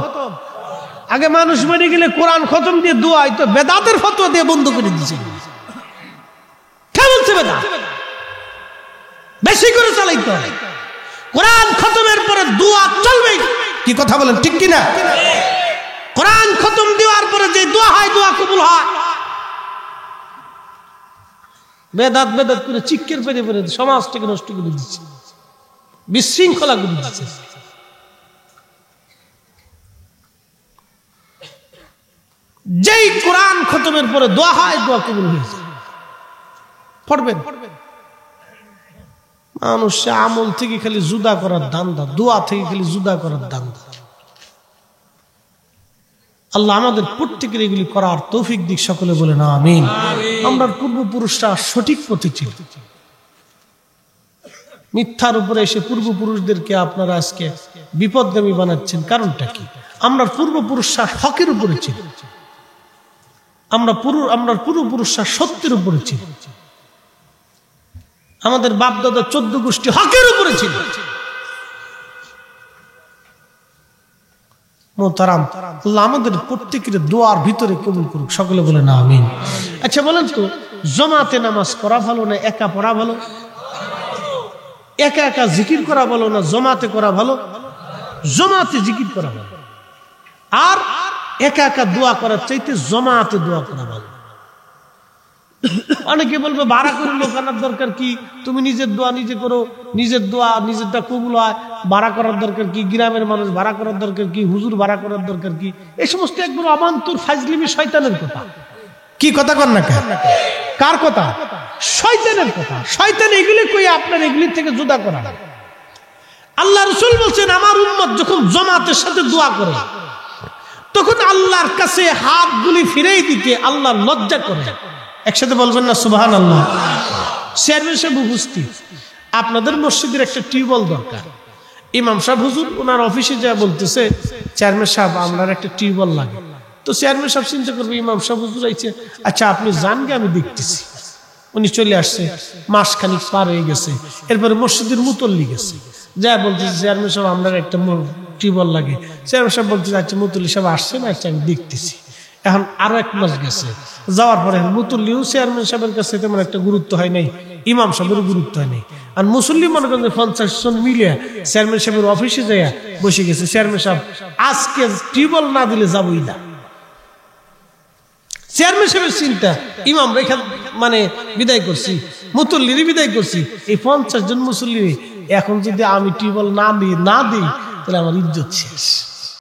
আগে মানুষ মরে গেলে কোরআন খতম দিয়ে দোয়া হইতো, বেদাতের ফতোয়া দিয়ে বন্ধ করে দিয়েছে। কে বলছে বেদাত? বেশি করে চালাইতে হবে। কোরআন খতমের পরে দোয়া চলবে। কি কথা বলেন, ঠিক কিনা? কোরআন খতম দেওয়ার পরে যে দোয়া হয় দোয়া কবুল হয়। বেদাত বেদাত করে চিক্কের পেরে পেরে সমাজটাকে নষ্ট করে দিচ্ছে, বিশৃঙ্খলা করে দিচ্ছে। যেই কোরআন খতমের পরে দোয়া হয় দোয়া কবুল হয়েছে। পড়বেন। মানুষ আমল থেকে খালি জুদা করার ধান্দা, দোয়া থেকে খালি জুদা করার ধান্দা। আল্লাহ আমাদের প্রত্যেকের এগুলি করার তৌফিক দিক, সকলে বলেন আমিন। আমরা পূর্বপুরুষরা সঠিক পথে ছিল, মিথ্যার উপরে এসে পূর্বপুরুষদেরকে আপনারা আজকে বিপদগামী বানাচ্ছেন। কারণটা কি? আমরা পূর্বপুরুষরা হকের উপরে ছিল, আমরা পূর্বপুরুষরা সত্যের উপরে ছিল, আমাদের বাপ দাদা 14 গোষ্ঠী হকের উপরে ছিল। মোহতারাম, আল্লাহ আমাদের প্রত্যেকের দোয়ার ভিতরে কবুল করুক, সকলে বলে না আমিন। আচ্ছা বলেন তো, জামাতে নামাজ পড়া ভালো না একা পড়া ভালো? একা একা জিকির করা ভালো না জামাতে করা ভালো? জামাতে জিকির করা ভালো। আর একা একা দোয়া করার চাইতে জামাতে দোয়া করা ভালো। অনেকে বলবে ভাড়া করে লোক আনার দরকার কি, তুমি নিজের দোয়া নিজে করো, নিজের দোয়া নিজেরটা কবুল হয়, ভাড়া করার দরকার কি, গ্রামের মানুষ ভাড়া করার দরকার কি, হুজুর ভাড়া করার দরকার কি? এই সমস্ত একবার অবান্তর ফাজলিমি শয়তানের কথা। কি কথা কর না? কার কথা? শয়তানের কথা। শয়তান এগুলি কই আপনার এগুলি থেকে জুদা করা। আল্লাহ রাসূল বলছেন, আমার উম্মত যখন জামাতের সাথে দোয়া করে তখন আল্লাহর কাছে হাতগুলি ফিরেই দিতে আল্লাহ লজ্জা করে। একসাথে বলবেন না সুবহানাল্লাহ। চেয়ারম্যান সাহেব উপস্থিত, আপনাদের মসজিদের একটা টিউবওয়েল দরকার। ইমাম সাহেব হুজুর ওনার অফিসে যা বলতেছে, চেয়ারম্যান সাহেব আপনার একটা টিউবওয়েল লাগে। তো চেয়ারম্যান সাহেব চিন্তা করবে ইমাম সাহেব হুজুর আইছে, আচ্ছা আপনি যান গে, আমি দেখতেছি। উনি চলে আসছে, মাসখানিক পার হয়ে গেছে। এরপরে মসজিদের মুতল্লি গেছে, যা বলতেছে চেয়ারম্যান সাহেব আপনার একটা টিউবওয়েল লাগে। চেয়ারম্যান সাহেব বলতেছে, আচ্ছা মুতল্লি সাহেব আসছে না, আচ্ছা আমি দেখতেছি। এখন আরো 1 মাস গেছে, যাওয়ার পরে মুতল্লিও চেয়ারম্যান সাহেবের কাছে তেমন একটা গুরুত্ব হয় নাই, ইমাম সাহেবের গুরুত্ব হয় নাই। আর মুসল্লি মনে করেন 50 জন মিলে চেয়ারম্যান সাহেবের অফিসে যাইয়া বসে গেছে। চেয়ারম্যান সাহেব আজকে টিউবওয়েল না দিলে যাবই না। চেয়ারম্যান সাহেবের চিন্তা, ইমাম রেখা মানে বিদায় করছি, মুতল্লির বিদায় করছি, এই 50 জন মুসল্লি এখন যদি আমি টিউবওয়েল না দিই তাহলে আমার ইজ্জত শেষ।